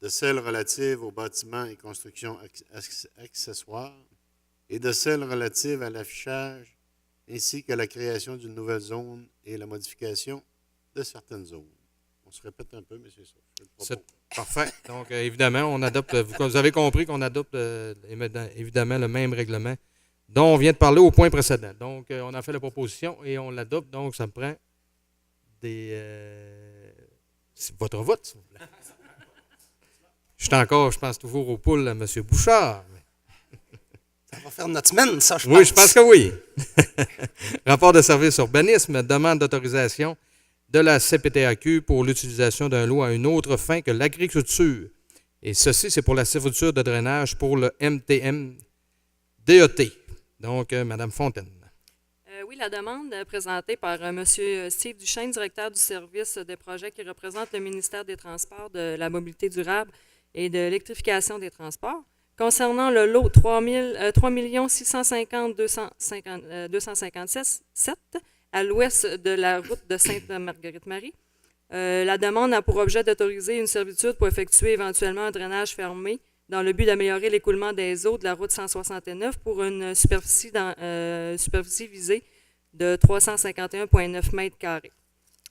de celles relatives aux bâtiments et constructions accessoires et de celles relatives à l'affichage ainsi qu'à la création d'une nouvelle zone et la modification de certaines zones. On se répète un peu, mais c'est ça. C'est parfait. Donc, évidemment, on adopte, vous avez compris qu'on adopte évidemment le même règlement dont on vient de parler au point précédent. Donc, on a fait la proposition et on l'adopte. Donc, ça me prend votre vote, s'il vous plaît. Je pense toujours aux poules à M. Bouchard. Ça va faire notre semaine, ça, je pense. Oui, je pense que oui. Rapport de service urbanisme, demande d'autorisation de la CPTAQ pour l'utilisation d'un lot à une autre fin que l'agriculture. Et ceci, c'est pour la serviture de drainage pour le MTM DET. Donc, Mme Fontaine. Oui, la demande présentée par M. Steve Duchesne, directeur du service des projets qui représente le ministère des Transports, de la mobilité durable et de l'électrification des transports, concernant le lot 3 650 257 à l'ouest de la route de Sainte-Marguerite-Marie. La demande a pour objet d'autoriser une servitude pour effectuer éventuellement un drainage fermé dans le but d'améliorer l'écoulement des eaux de la route 169 pour une superficie visée de 351,9 mètres carrés.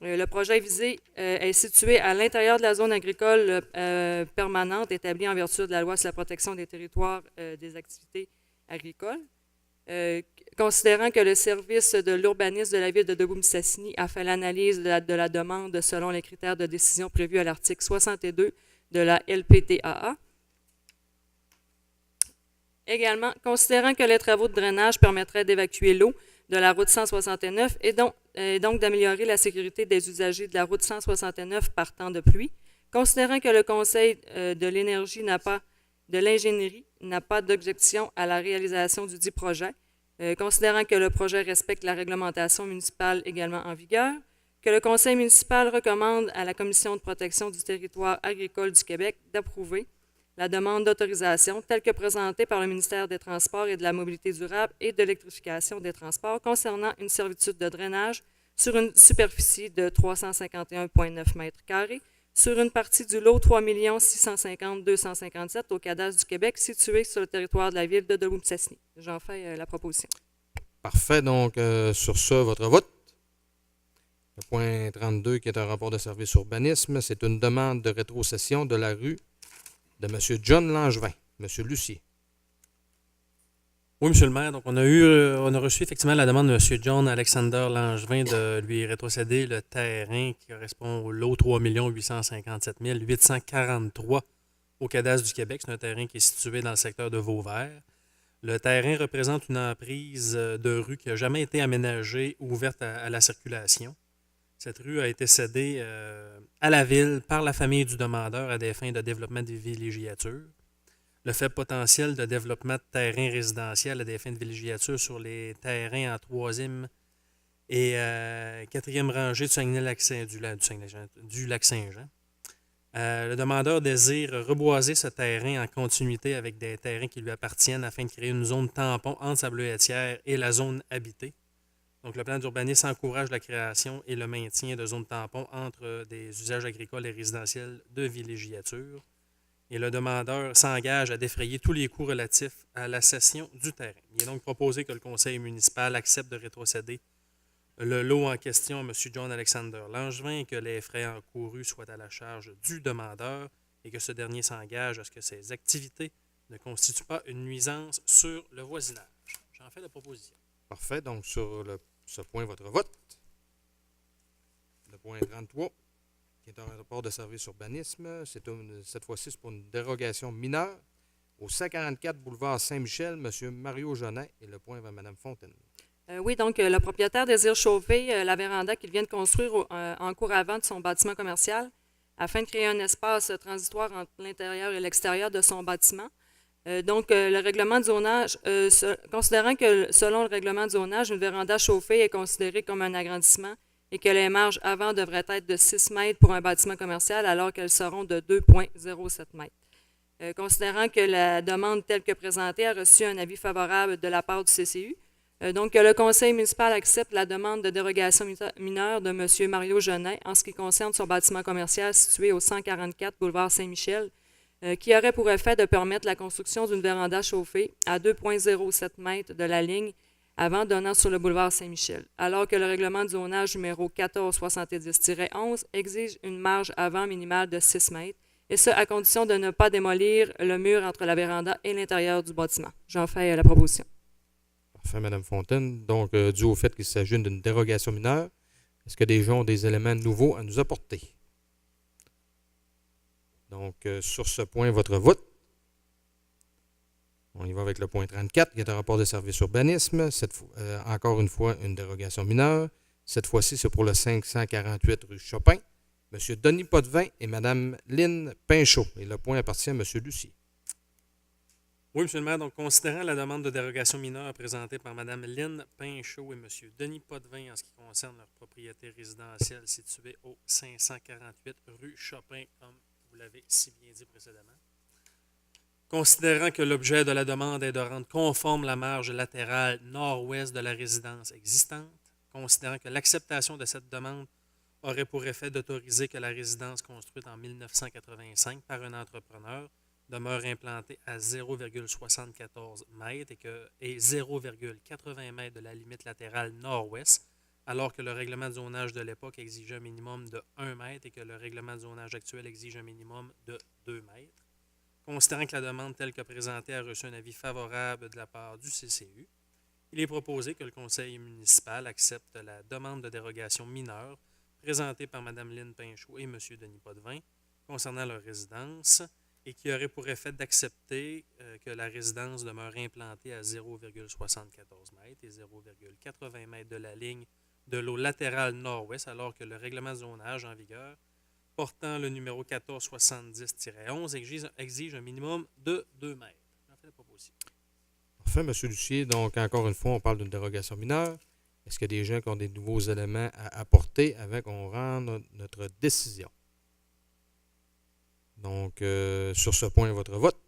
Le projet visé est situé à l'intérieur de la zone agricole permanente établie en vertu de la loi sur la protection des territoires des activités agricoles. Considérant que le service de l'urbanisme de la ville de Dolbeau-Mistassini a fait l'analyse de la demande selon les critères de décision prévus à l'article 62 de la LPTAA. Également, considérant que les travaux de drainage permettraient d'évacuer l'eau de la route 169 et donc d'améliorer la sécurité des usagers de la route 169 par temps de pluie, considérant que le Conseil de l'ingénierie n'a pas d'objection à la réalisation du dit projet, considérant que le projet respecte la réglementation municipale également en vigueur, que le Conseil municipal recommande à la Commission de protection du territoire agricole du Québec d'approuver la demande d'autorisation telle que présentée par le ministère des Transports et de la Mobilité durable et de l'électrification des transports concernant une servitude de drainage sur une superficie de 351,9 mètres carrés sur une partie du lot 3 650 257 au cadastre du Québec situé sur le territoire de la ville de Dolbeau-Mistassini. J'en fais la proposition. Parfait. Donc, sur ce, votre vote. Le point 32, qui est un rapport de service urbanisme, c'est une demande de rétrocession de la rue de M. John Langevin. M. Lucier. Oui, M. le maire. Donc, on a reçu effectivement la demande de M. John Alexander Langevin de lui rétrocéder le terrain qui correspond au lot 3 857 843 au cadastre du Québec. C'est un terrain qui est situé dans le secteur de Vauvert. Le terrain représente une emprise de rue qui n'a jamais été aménagée ou ouverte à la circulation. Cette rue a été cédée à la ville par la famille du demandeur à des fins de développement des villégiatures. Le faible potentiel de développement de terrains résidentiels à des fins de villégiature sur les terrains en troisième et quatrième rangée du lac Saint-Jean. Le demandeur désire reboiser ce terrain en continuité avec des terrains qui lui appartiennent afin de créer une zone tampon entre sa bleuetière et la zone habitée. Donc, le plan d'urbanisme encourage la création et le maintien de zones tampons entre des usages agricoles et résidentiels de villégiature. Et le demandeur s'engage à défrayer tous les coûts relatifs à la cession du terrain. Il est donc proposé que le conseil municipal accepte de rétrocéder le lot en question à M. John Alexander Langevin et que les frais encourus soient à la charge du demandeur et que ce dernier s'engage à ce que ses activités ne constituent pas une nuisance sur le voisinage. J'en fais la proposition. Parfait. Donc, sur ce point, votre vote. Le point 33, qui est un rapport de service urbanisme. Cette fois-ci, c'est pour une dérogation mineure. Au 144 boulevard Saint-Michel, M. Mario Jonet. Et le point va Mme Fontaine. Oui, donc le propriétaire désire chauffer la véranda qu'il vient de construire en cours avant de son bâtiment commercial afin de créer un espace transitoire entre l'intérieur et l'extérieur de son bâtiment. Le règlement de zonage, considérant que selon le règlement de zonage, une véranda chauffée est considérée comme un agrandissement et que les marges avant devraient être de 6 mètres pour un bâtiment commercial alors qu'elles seront de 2,07 mètres. Considérant que la demande telle que présentée a reçu un avis favorable de la part du CCU, donc le conseil municipal accepte la demande de dérogation mineure de M. Mario Jonet en ce qui concerne son bâtiment commercial situé au 144 boulevard Saint-Michel, qui aurait pour effet de permettre la construction d'une véranda chauffée à 2,07 mètres de la ligne avant donnant sur le boulevard Saint-Michel, alors que le règlement de zonage numéro 1470-11 exige une marge avant minimale de 6 mètres, et ce, à condition de ne pas démolir le mur entre la véranda et l'intérieur du bâtiment. J'en fais la proposition. Parfait, Mme Fontaine. Donc, dû au fait qu'il s'agit d'une dérogation mineure, est-ce que des gens ont des éléments nouveaux à nous apporter? Donc, sur ce point, votre vote. On y va avec le point 34, qui est un rapport de service urbanisme. Encore une fois, une dérogation mineure. Cette fois-ci, c'est pour le 548 rue Chopin. M. Denis Potvin et Mme Lynne Pinchot. Et le point appartient à M. Lucier. Oui, M. le maire. Donc, considérant la demande de dérogation mineure présentée par Mme Lynne Pinchot et M. Denis Potvin en ce qui concerne leur propriété résidentielle située au 548 rue Chopin, comme vous l'avez si bien dit précédemment. Considérant que l'objet de la demande est de rendre conforme la marge latérale nord-ouest de la résidence existante, considérant que l'acceptation de cette demande aurait pour effet d'autoriser que la résidence construite en 1985 par un entrepreneur demeure implantée à 0,74 mètres et 0,80 mètres de la limite latérale nord-ouest, alors que le règlement de zonage de l'époque exigeait un minimum de 1 mètre et que le règlement de zonage actuel exige un minimum de 2 mètres. Considérant que la demande telle que présentée a reçu un avis favorable de la part du CCU, il est proposé que le conseil municipal accepte la demande de dérogation mineure présentée par Mme Lynne Pinchot et M. Denis Potvin concernant leur résidence et qui aurait pour effet d'accepter que la résidence demeure implantée à 0,74 mètres et 0,80 mètres de la ligne de l'eau latérale nord-ouest, alors que le règlement de zonage en vigueur portant le numéro 1470-11 exige un minimum de 2 mètres. J'en fais la proposition. Parfait, M. Lucier. Donc, encore une fois, on parle d'une dérogation mineure. Est-ce qu'il y a des gens qui ont des nouveaux éléments à apporter avant qu'on rende notre décision? Donc, sur ce point, votre vote.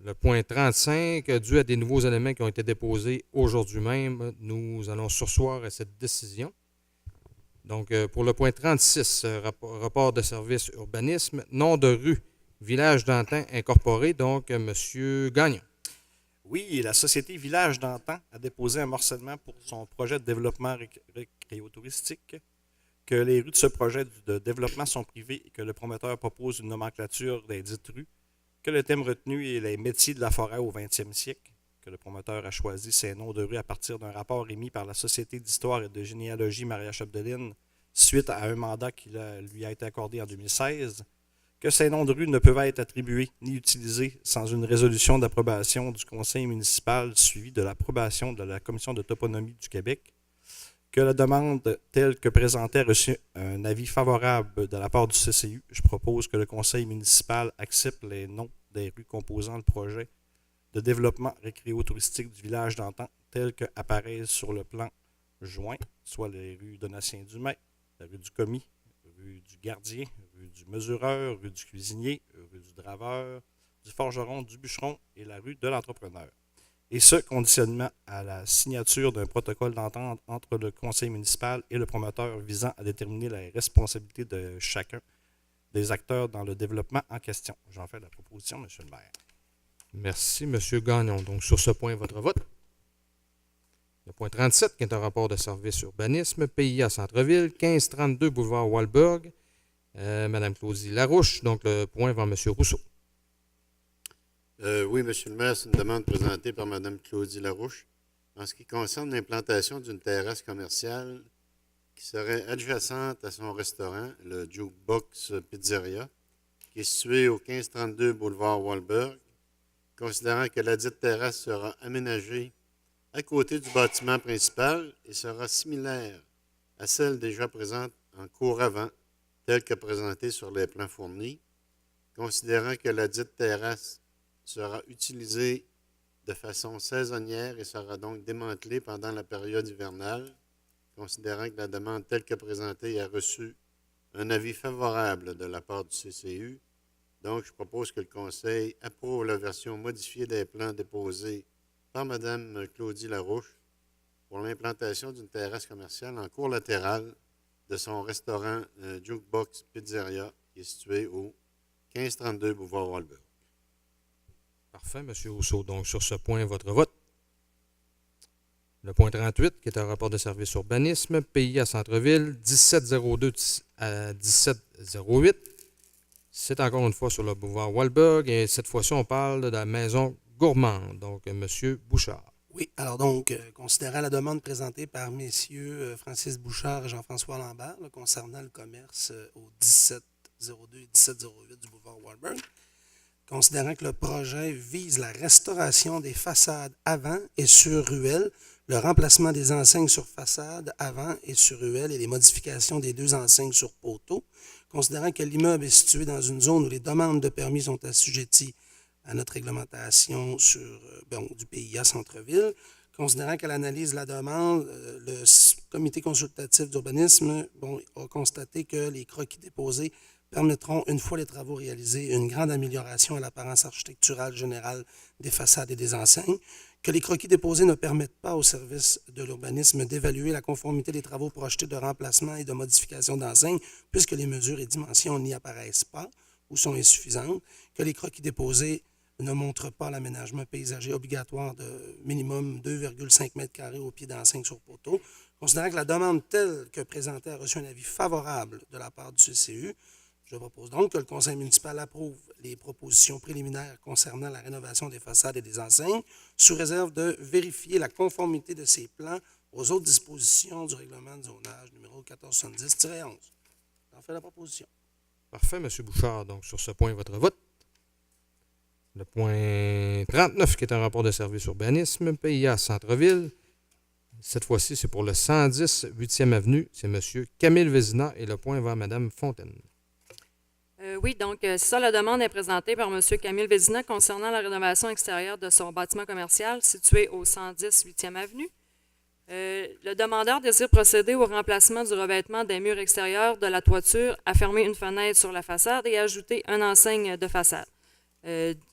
Le point 35, dû à des nouveaux éléments qui ont été déposés aujourd'hui même, nous allons surseoir à cette décision. Donc, pour le point 36, rapport de service urbanisme, nom de rue, Village d'Antan incorporé, donc M. Gagnon. Oui, la société Village d'Antan a déposé un morcellement pour son projet de développement récréotouristique, que les rues de ce projet de développement sont privées et que le promoteur propose une nomenclature des dites rues, que le thème retenu est les métiers de la forêt au 20e siècle, que le promoteur a choisi ces noms de rues à partir d'un rapport émis par la Société d'histoire et de généalogie Maria Chapdelaine suite à un mandat qui lui a été accordé en 2016, que ces noms de rues ne peuvent être attribués ni utilisés sans une résolution d'approbation du conseil municipal suivie de l'approbation de la Commission de toponymie du Québec, Que la demande telle que présentée a reçu un avis favorable de la part du CCU. Je propose que le conseil municipal accepte les noms des rues composant le projet de développement récréo-touristique du village d'antan tels qu'apparaissent sur le plan joint, soit les rues Donatien-Dumais, la rue du Commis, rue du Gardien, rue du Mesureur, rue du Cuisinier, rue du Draveur, du Forgeron, du Bûcheron et la rue de l'Entrepreneur. Et ce, conditionnement à la signature d'un protocole d'entente entre le conseil municipal et le promoteur visant à déterminer les responsabilités de chacun des acteurs dans le développement en question. J'en fais la proposition, M. le maire. Merci, M. Gagnon. Donc, sur ce point, votre vote. Le point 37, qui est un rapport de service urbanisme, PIA Centre-Ville, 1532 boulevard Walberg. Mme Claudie Larouche. Donc, le point va M. Rousseau. Oui, M. le maire, c'est une demande présentée par Mme Claudie Larouche en ce qui concerne l'implantation d'une terrasse commerciale qui serait adjacente à son restaurant, le Jukebox Pizzeria, qui est situé au 1532 boulevard Walberg, considérant que la dite terrasse sera aménagée à côté du bâtiment principal et sera similaire à celle déjà présente en cour avant, telle que présentée sur les plans fournis, considérant que la dite terrasse sera utilisée de façon saisonnière et sera donc démantelée pendant la période hivernale, considérant que la demande telle que présentée a reçu un avis favorable de la part du CCU. Donc, je propose que le Conseil approuve la version modifiée des plans déposés par Mme Claudie Larouche pour l'implantation d'une terrasse commerciale en cour latérale de son restaurant Jukebox Pizzeria, qui est situé au 1532 boulevard Walberg. Parfait, M. Rousseau. Donc, sur ce point, votre vote. Le point 38, qui est un rapport de service urbanisme, PIA Centre-Ville, 1702 à 1708. C'est encore une fois sur le boulevard Walberg et cette fois-ci, on parle de la maison gourmande. Donc, M. Bouchard. Oui, alors donc, considérant la demande présentée par messieurs Francis Bouchard et Jean-François Lambert là, concernant le commerce au 1702 et 1708 du boulevard Walberg, considérant que le projet vise la restauration des façades avant et sur ruelle, le remplacement des enseignes sur façade avant et sur ruelle et les modifications des deux enseignes sur poteau, considérant que l'immeuble est situé dans une zone où les demandes de permis sont assujetties à notre réglementation du PIA Centre-Ville, considérant qu'à l'analyse de la demande, le comité consultatif d'urbanisme a constaté que les croquis déposés permettront, une fois les travaux réalisés, une grande amélioration à l'apparence architecturale générale des façades et des enseignes, que les croquis déposés ne permettent pas au service de l'urbanisme d'évaluer la conformité des travaux projetés de remplacement et de modification d'enseignes, puisque les mesures et dimensions n'y apparaissent pas ou sont insuffisantes, que les croquis déposés ne montrent pas l'aménagement paysager obligatoire de minimum 2,5 m² au pied d'enseigne sur poteau, considérant que la demande telle que présentée a reçu un avis favorable de la part du CCU. Je propose donc que le conseil municipal approuve les propositions préliminaires concernant la rénovation des façades et des enseignes, sous réserve de vérifier la conformité de ces plans aux autres dispositions du règlement de zonage numéro 1470-11. J'en fais la proposition. Parfait, M. Bouchard. Donc, sur ce point, votre vote. Le point 39, qui est un rapport de service urbanisme, PIA Centre-Ville. Cette fois-ci, c'est pour le 110 8e Avenue. C'est M. Camille Vézina et le point va à Mme Fontaine. Oui, donc ça, la demande est présentée par M. Camille Vézina concernant la rénovation extérieure de son bâtiment commercial situé au 110 8e Avenue. Le demandeur désire procéder au remplacement du revêtement des murs extérieurs de la toiture, affermer une fenêtre sur la façade et ajouter une enseigne de façade.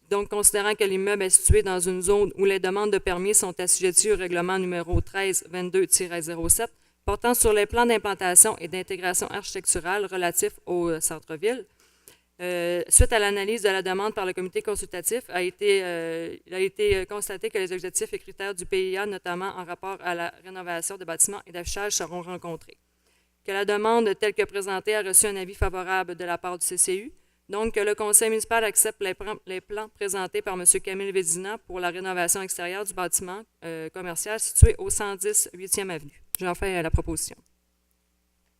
Donc, considérant que l'immeuble est situé dans une zone où les demandes de permis sont assujetties au règlement numéro 1322-07 portant sur les plans d'implantation et d'intégration architecturale relatifs au centre-ville, suite à l'analyse de la demande par le comité consultatif, il a été constaté que les objectifs et critères du PIA, notamment en rapport à la rénovation de bâtiments et d'affichage, seront rencontrés. Que la demande telle que présentée a reçu un avis favorable de la part du CCU. Donc, que le conseil municipal accepte les plans présentés par M. Camille Vézina pour la rénovation extérieure du bâtiment commercial situé au 110 8e Avenue. J'en fais la proposition.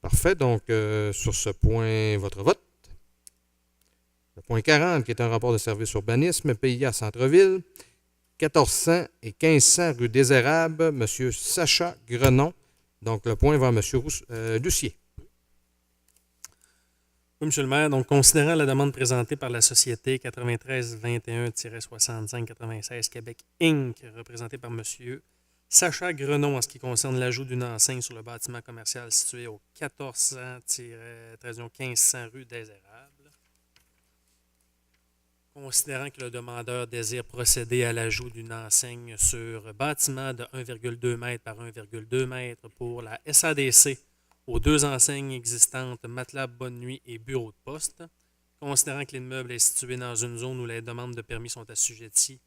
Parfait. Donc, sur ce point, votre vote. Le point 40, qui est un rapport de service urbanisme, PIA Centre-Ville, 1400 et 1500 rue des Érables, M. Sacha Grenon Donc, le point va à M. Lucier. Oui, Monsieur le maire. Donc, considérant la demande présentée par la société 9321-6596 Québec Inc., représentée par Monsieur Sacha Grenon en ce qui concerne l'ajout d'une enseigne sur le bâtiment commercial situé au 1400-1500 rue des Érables. Considérant que le demandeur désire procéder à l'ajout d'une enseigne sur bâtiment de 1,2 m par 1,2 m pour la SADC aux 2 enseignes existantes Matelas Bonne Nuit et Bureau de poste, considérant que l'immeuble est situé dans une zone où les demandes de permis sont assujetties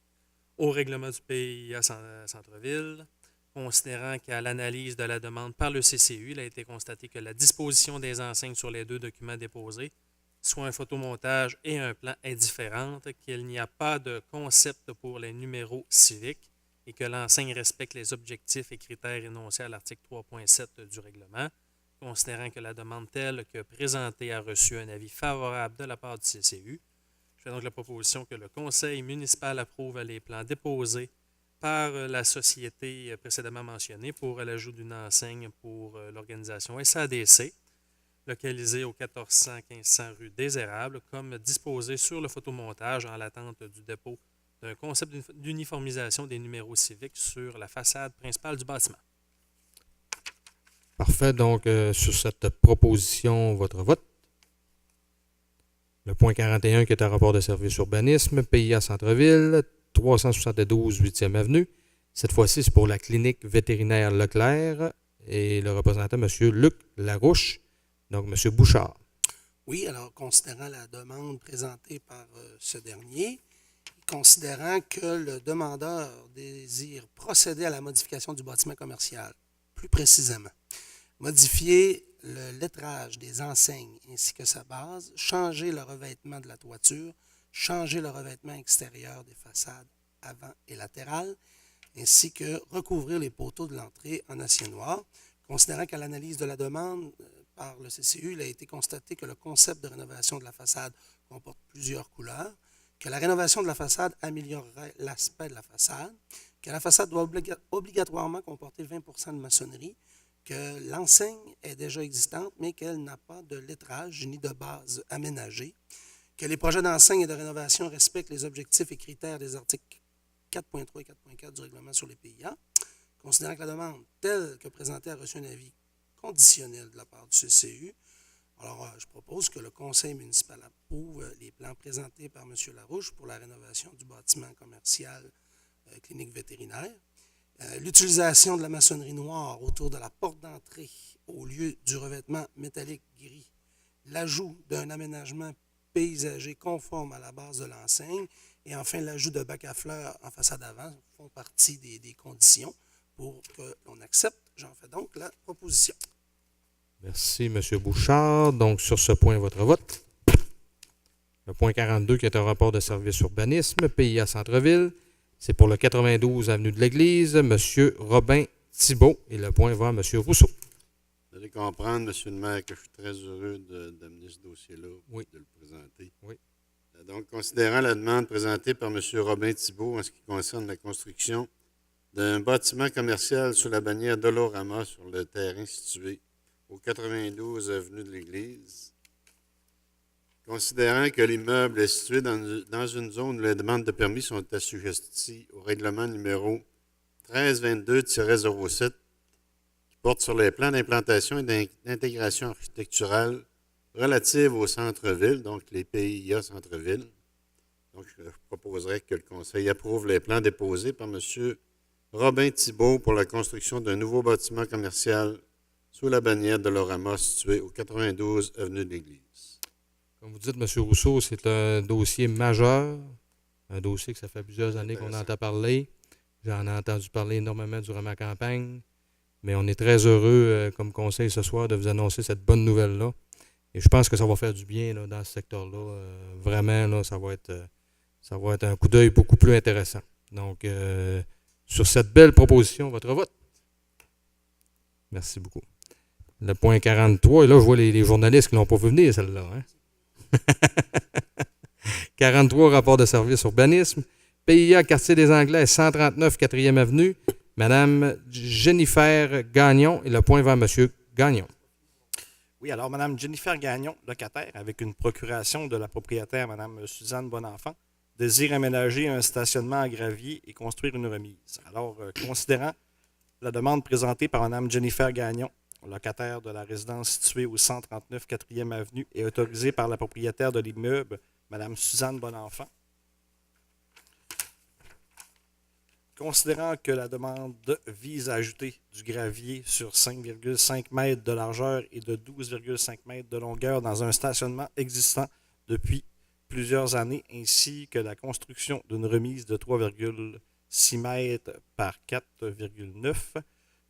au règlement du PIA Centre-Ville, considérant qu'à l'analyse de la demande par le CCU, il a été constaté que la disposition des enseignes sur les 2 documents déposés, soit un photomontage et un plan, est différente, qu'il n'y a pas de concept pour les numéros civiques et que l'enseigne respecte les objectifs et critères énoncés à l'article 3.7 du règlement, considérant que la demande telle que présentée a reçu un avis favorable de la part du CCU. Je fais donc la proposition que le conseil municipal approuve les plans déposés par la société précédemment mentionnée pour l'ajout d'une enseigne pour l'organisation SADC, localisée au 1400-1500 rue des Érables, comme disposé sur le photomontage en l'attente du dépôt d'un concept d'uniformisation des numéros civiques sur la façade principale du bâtiment. Parfait. Donc, sur cette proposition, votre vote. Le point 41 qui est un rapport de service urbanisme, PIA Centre-Ville, 372 8e Avenue. Cette fois-ci, c'est pour la clinique vétérinaire Leclerc et le représentant, M. Luc Larouche, donc M. Bouchard. Oui, alors, considérant la demande présentée par ce dernier, considérant que le demandeur désire procéder à la modification du bâtiment commercial, plus précisément, modifier le lettrage des enseignes ainsi que sa base, changer le revêtement de la toiture, changer le revêtement extérieur des façades avant et latérales, ainsi que recouvrir les poteaux de l'entrée en acier noir. Considérant qu'à l'analyse de la demande par le CCU, il a été constaté que le concept de rénovation de la façade comporte plusieurs couleurs, que la rénovation de la façade améliorerait l'aspect de la façade, que la façade doit obligatoirement comporter 20 % de maçonnerie, que l'enseigne est déjà existante, mais qu'elle n'a pas de lettrage ni de base aménagée, que les projets d'enseigne et de rénovation respectent les objectifs et critères des articles 4.3 et 4.4 du règlement sur les PIA, considérant que la demande telle que présentée a reçu un avis conditionnel de la part du CCU. Alors, je propose que le conseil municipal approuve les plans présentés par M. Larouche pour la rénovation du bâtiment commercial clinique vétérinaire. L'utilisation de la maçonnerie noire autour de la porte d'entrée au lieu du revêtement métallique gris, l'ajout d'un aménagement paysager conforme à la base de l'enseigne et enfin l'ajout de bacs à fleurs en façade avant font partie des conditions pour que l'on accepte. J'en fais donc la proposition. Merci, M. Bouchard. Donc, sur ce point, votre vote. Le point 42 qui est un rapport de service urbanisme, PIA Centre-Ville. C'est pour le 92 avenue de l'Église, M. Robin Thibault. Et le point va à M. Rousseau. Vous allez comprendre, M. le maire, que je suis très heureux d'amener ce dossier-là Oui. de le présenter. Oui. Donc, considérant la demande présentée par M. Robin Thibault en ce qui concerne la construction d'un bâtiment commercial sous la bannière Dolorama sur le terrain situé au 92 avenue de l'Église, considérant que l'immeuble est situé dans une zone où les demandes de permis sont assujetties au règlement numéro 1322-07 qui porte sur les plans d'implantation et d'intégration architecturale relative au centre-ville, donc les PIA centre-ville. Donc, je proposerais que le conseil approuve les plans déposés par M. Robin Thibault pour la construction d'un nouveau bâtiment commercial sous la bannière de Dolorama situé au 92 avenue de l'Église. Comme vous dites, M. Rousseau, c'est un dossier majeur, un dossier que ça fait plusieurs années qu'on entend parler. J'en ai entendu parler énormément durant ma campagne, mais on est très heureux comme conseil ce soir de vous annoncer cette bonne nouvelle-là. Et je pense que ça va faire du bien là, dans ce secteur-là. Vraiment, là, ça va être un coup d'œil beaucoup plus intéressant. Donc, sur cette belle proposition, votre vote. Merci beaucoup. Le point 43, et là, je vois les journalistes qui n'ont pas vu venir, celle-là. Hein? 43, rapport de service urbanisme. PIA, quartier des Anglais, 139, 4e avenue. Madame Jennifer Gagnon, et le point va à Monsieur Gagnon. Oui, alors Mme Jennifer Gagnon, locataire, avec une procuration de la propriétaire Mme Suzanne Bonenfant, désire aménager un stationnement à gravier et construire une remise. Alors, considérant la demande présentée par Mme Jennifer Gagnon, locataire de la résidence située au 139 4e Avenue et autorisée par la propriétaire de l'immeuble, Mme Suzanne Bonenfant, considérant que la demande vise à ajouter du gravier sur 5,5 mètres de largeur et de 12,5 mètres de longueur dans un stationnement existant depuis plusieurs années, ainsi que la construction d'une remise de 3,6 mètres par 4,9,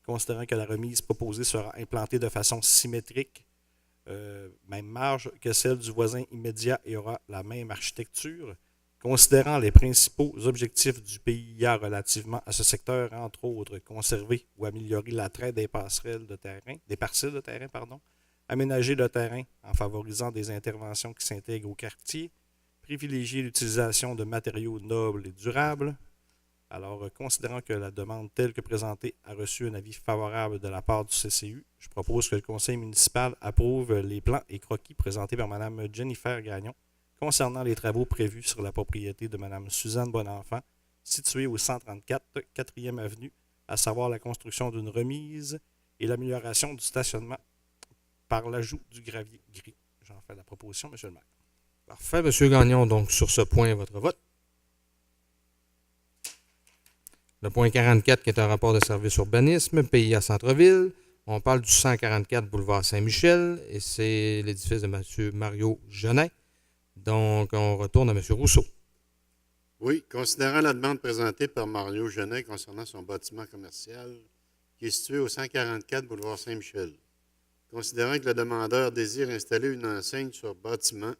considérant que la remise proposée sera implantée de façon symétrique, même marge que celle du voisin immédiat et aura la même architecture, considérant les principaux objectifs du PIA relativement à ce secteur, entre autres, conserver ou améliorer l'attrait des parcelles de terrain, aménager le terrain en favorisant des interventions qui s'intègrent au quartier, privilégier l'utilisation de matériaux nobles et durables. Alors, considérant que la demande telle que présentée a reçu un avis favorable de la part du CCU, je propose que le conseil municipal approuve les plans et croquis présentés par Mme Jennifer Gagnon concernant les travaux prévus sur la propriété de Mme Suzanne Bonenfant, située au 134 4e Avenue, à savoir la construction d'une remise et l'amélioration du stationnement par l'ajout du gravier gris. J'en fais la proposition, M. le maire. Parfait, M. Gagnon. Donc, sur ce point, votre vote. Le point 44, qui est un rapport de service urbanisme, PIA Centre-Ville. On parle du 144 boulevard Saint-Michel, et c'est l'édifice de M. Mario Genet. Donc, on retourne à M. Rousseau. Oui, considérant la demande présentée par Mario Genet concernant son bâtiment commercial qui est situé au 144 boulevard Saint-Michel, considérant que le demandeur désire installer une enseigne sur bâtiment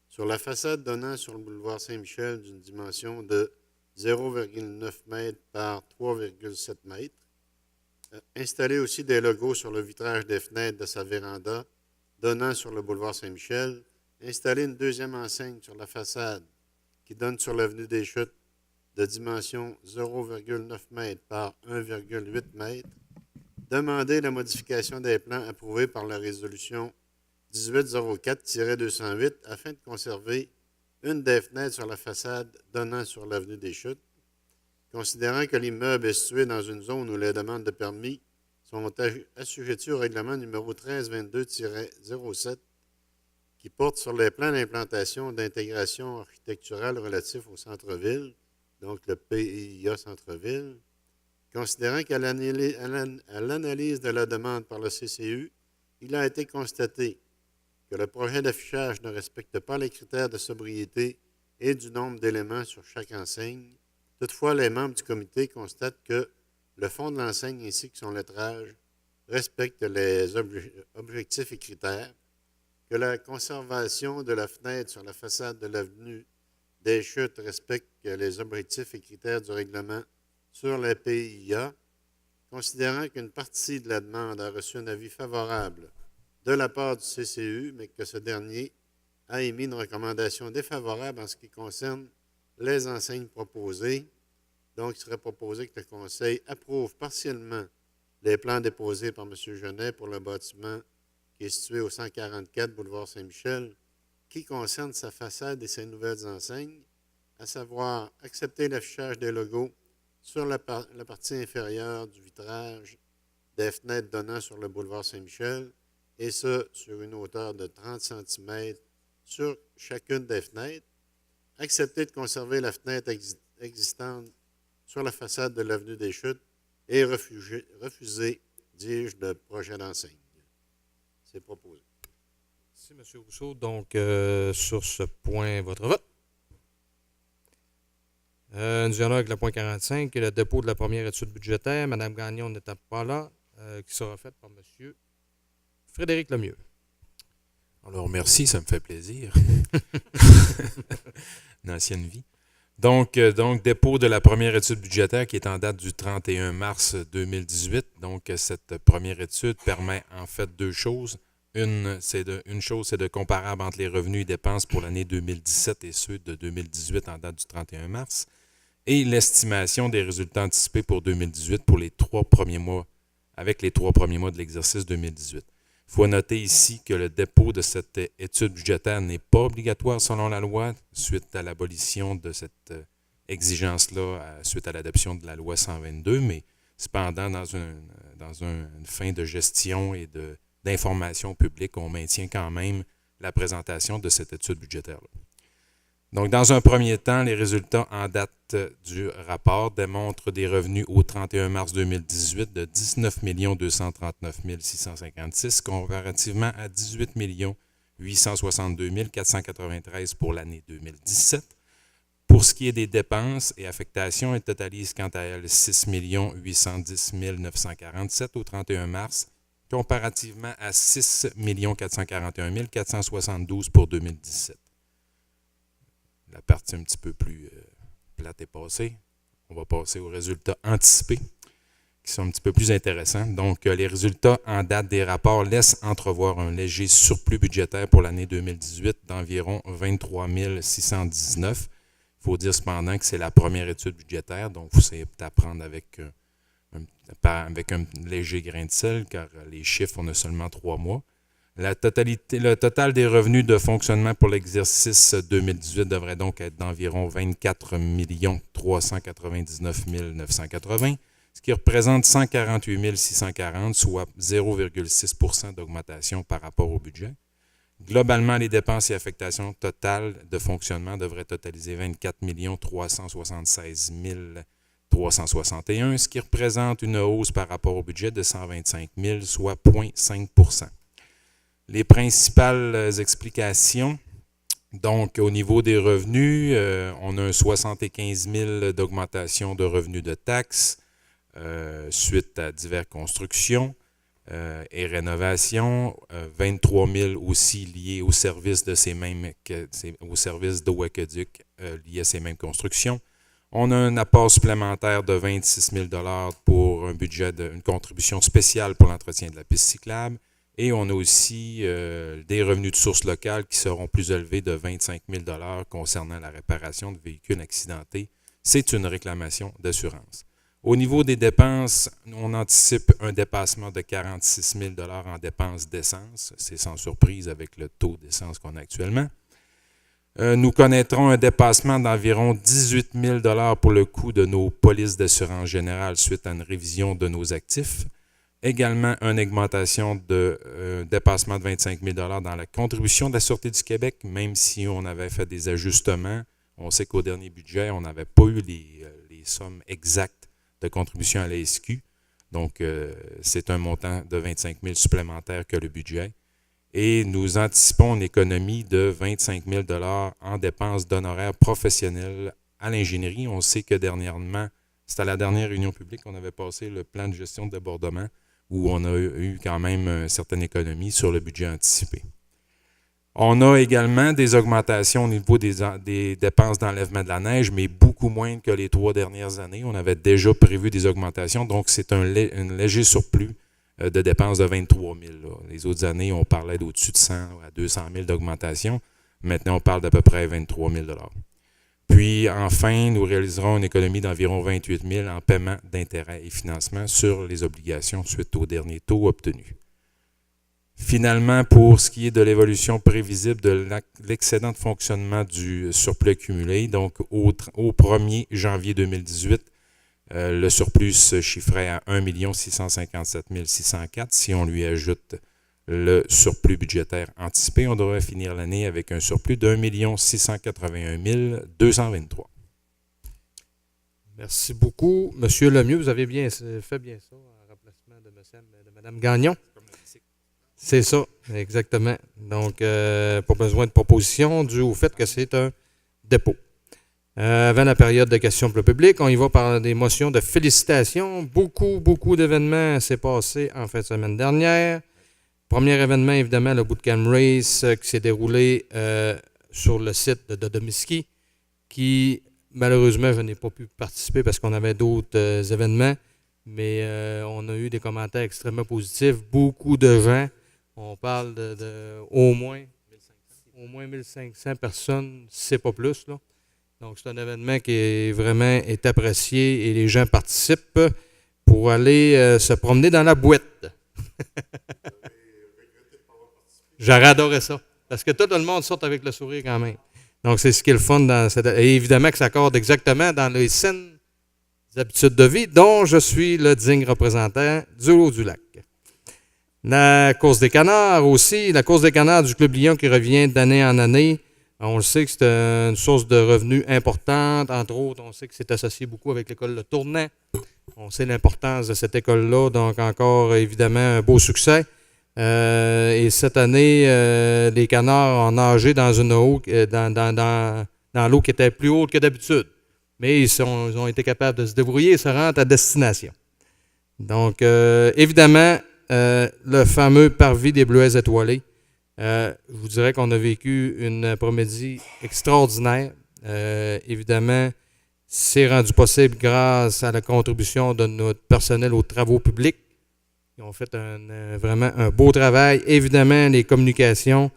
sur la façade donnant sur le boulevard Saint-Michel d'une dimension de 0,9 m par 3,7 m, installer aussi des logos sur le vitrage des fenêtres de sa véranda donnant sur le boulevard Saint-Michel, installer une deuxième enseigne sur la façade qui donne sur l'avenue des Chutes de dimension 0,9 m par 1,8 m, demander la modification des plans approuvés par la résolution 1804-208 afin de conserver une des fenêtres sur la façade donnant sur l'avenue des Chutes, considérant que l'immeuble est situé dans une zone où les demandes de permis sont assujetties au règlement numéro 1322-07 qui porte sur les plans d'implantation d'intégration architecturale relatifs au centre-ville, donc le PIA Centre-Ville, considérant qu'à l'analyse de la demande par le CCU, il a été constaté que le projet d'affichage ne respecte pas les critères de sobriété et du nombre d'éléments sur chaque enseigne. Toutefois, les membres du comité constatent que le fond de l'enseigne ainsi que son lettrage respectent les objectifs et critères, que la conservation de la fenêtre sur la façade de l'avenue des Chutes respecte les objectifs et critères du règlement sur les PIA, considérant qu'une partie de la demande a reçu un avis favorable de la part du CCU, mais que ce dernier a émis une recommandation défavorable en ce qui concerne les enseignes proposées. Donc, il serait proposé que le Conseil approuve partiellement les plans déposés par M. Genet pour le bâtiment qui est situé au 144 boulevard Saint-Michel, qui concerne sa façade et ses nouvelles enseignes, à savoir accepter l'affichage des logos sur la partie inférieure du vitrage des fenêtres donnant sur le boulevard Saint-Michel, et ce, sur une hauteur de 30 cm sur chacune des fenêtres, accepter de conserver la fenêtre existante sur la façade de l'avenue des Chutes et refuser, dis-je, le projet d'enseigne. C'est proposé. Merci, M. Rousseau. Donc, sur ce point, votre vote. Nous allons avec le point 45, qui est le dépôt de la première étude budgétaire. Mme Gagnon n'étant pas là, qui sera faite par M. Frédéric Lemieux. Alors, merci, ça me fait plaisir. Une ancienne vie. Donc, dépôt de la première étude budgétaire qui est en date du 31 mars 2018. Donc, cette première étude permet en fait deux choses. Une chose, c'est de comparable entre les revenus et dépenses pour l'année 2017 et ceux de 2018 en date du 31 mars. et l'estimation des résultats anticipés pour 2018 pour les 3 premiers mois, avec les 3 premiers mois de l'exercice 2018. Il faut noter ici que le dépôt de cette étude budgétaire n'est pas obligatoire selon la loi suite à l'abolition de cette exigence-là, suite à l'adoption de la loi 122, mais cependant, dans une fin de gestion et d'information publique, on maintient quand même la présentation de cette étude budgétaire-là. Donc, dans un premier temps, les résultats en date du rapport démontrent des revenus au 31 mars 2018 de 19 239 656 comparativement à 18 862 493 pour l'année 2017. Pour ce qui est des dépenses et affectations, elles totalisent quant à elles 6 810 947 au 31 mars, comparativement à 6 441 472 pour 2017. La partie un petit peu plus plate est passée. On va passer aux résultats anticipés, qui sont un petit peu plus intéressants. Donc, les résultats en date des rapports laissent entrevoir un léger surplus budgétaire pour l'année 2018 d'environ 23 619. Il faut dire cependant que c'est la première étude budgétaire, donc vous savez peut-être prendre avec un léger grain de sel, car les chiffres, on a seulement 3 mois. Le total des revenus de fonctionnement pour l'exercice 2018 devrait donc être d'environ 24 399 980, ce qui représente 148 640, soit 0,6 d'augmentation par rapport au budget. Globalement, les dépenses et affectations totales de fonctionnement devraient totaliser 24 376 361, ce qui représente une hausse par rapport au budget de 125 000, soit 0,5 Les principales explications, donc au niveau des revenus, on a un 75 000 d'augmentation de revenus de taxes suite à diverses constructions et rénovations, 23 000 aussi liés au service au service d'eau aqueduc liés à ces mêmes constructions. On a un apport supplémentaire de 26 000 pour un budget une contribution spéciale pour l'entretien de la piste cyclable. Et on a aussi des revenus de sources locales qui seront plus élevés de 25 000 concernant la réparation de véhicules accidentés. C'est une réclamation d'assurance. Au niveau des dépenses, on anticipe un dépassement de 46 000 en dépenses d'essence. C'est sans surprise avec le taux d'essence qu'on a actuellement. Nous connaîtrons un dépassement d'environ 18 000 pour le coût de nos polices d'assurance générale suite à une révision de nos actifs. Également, une augmentation de dépassement de 25 000 dans la contribution de la Sûreté du Québec, même si on avait fait des ajustements. On sait qu'au dernier budget, on n'avait pas eu les sommes exactes de contribution à la SQ. Donc, c'est un montant de 25 000 supplémentaires que le budget. Et nous anticipons une économie de 25 000 en dépenses d'honoraires professionnels à l'ingénierie. On sait que dernièrement, c'est à la dernière réunion publique qu'on avait passé le plan de gestion de débordement où on a eu quand même une certaine économie sur le budget anticipé. On a également des augmentations au niveau des dépenses d'enlèvement de la neige, mais beaucoup moins que les 3 dernières années. On avait déjà prévu des augmentations, donc c'est un léger surplus de dépenses de 23 000. Là. Les autres années, on parlait d'au-dessus de 100 à 200 000 d'augmentation. Maintenant, on parle d'à peu près 23 000 $. Puis, enfin, nous réaliserons une économie d'environ 28 000 en paiement d'intérêts et financement sur les obligations suite aux derniers taux obtenus. Finalement, pour ce qui est de l'évolution prévisible de l'excédent de fonctionnement du surplus accumulé, donc au 1er janvier 2018, le surplus se chiffrait à 1 657 604. Si on lui ajoute le surplus budgétaire anticipé, on devrait finir l'année avec un surplus de 1 681 223. Merci beaucoup. Monsieur Lemieux, vous avez fait bien ça, en remplacement de Mme Gagnon. C'est ça, exactement. Donc, pas besoin de proposition dû au fait que c'est un dépôt. Avant la période de questions pour le public, on y va par des motions de félicitations. Beaucoup d'événements s'est passé en fin de semaine dernière. Premier événement, évidemment, le Bootcamp Race qui s'est déroulé sur le site de Dodomiski, qui, malheureusement, je n'ai pas pu participer parce qu'on avait d'autres événements, mais on a eu des commentaires extrêmement positifs. Beaucoup de gens, on parle de au moins 1500 personnes, si c'est pas plus, là, Donc, c'est un événement qui est apprécié et les gens participent pour aller se promener dans la boîte. J'aurais adoré ça. Parce que tout le monde sort avec le sourire quand même. Donc, c'est ce qui est le fun dans cette. Et évidemment que ça accorde exactement dans les saines habitudes de vie dont je suis le digne représentant du Haut-du-Lac. La course des canards aussi. La course des canards du Club Lyon qui revient d'année en année. On le sait que c'est une source de revenus importante. Entre autres, on sait que c'est associé beaucoup avec l'école Le Tournant. On sait l'importance de cette école-là. Donc, encore, évidemment, un beau succès. Et cette année, les canards ont nagé dans une eau, dans l'eau qui était plus haute que d'habitude. Mais ils ont été capables de se débrouiller et se rendre à destination. Donc, évidemment, le fameux parvis des Bleuets étoilés. Je vous dirais qu'on a vécu une après-midi extraordinaire. Évidemment, c'est rendu possible grâce à la contribution de notre personnel aux travaux publics. Ils ont fait vraiment un beau travail. Évidemment, les communications,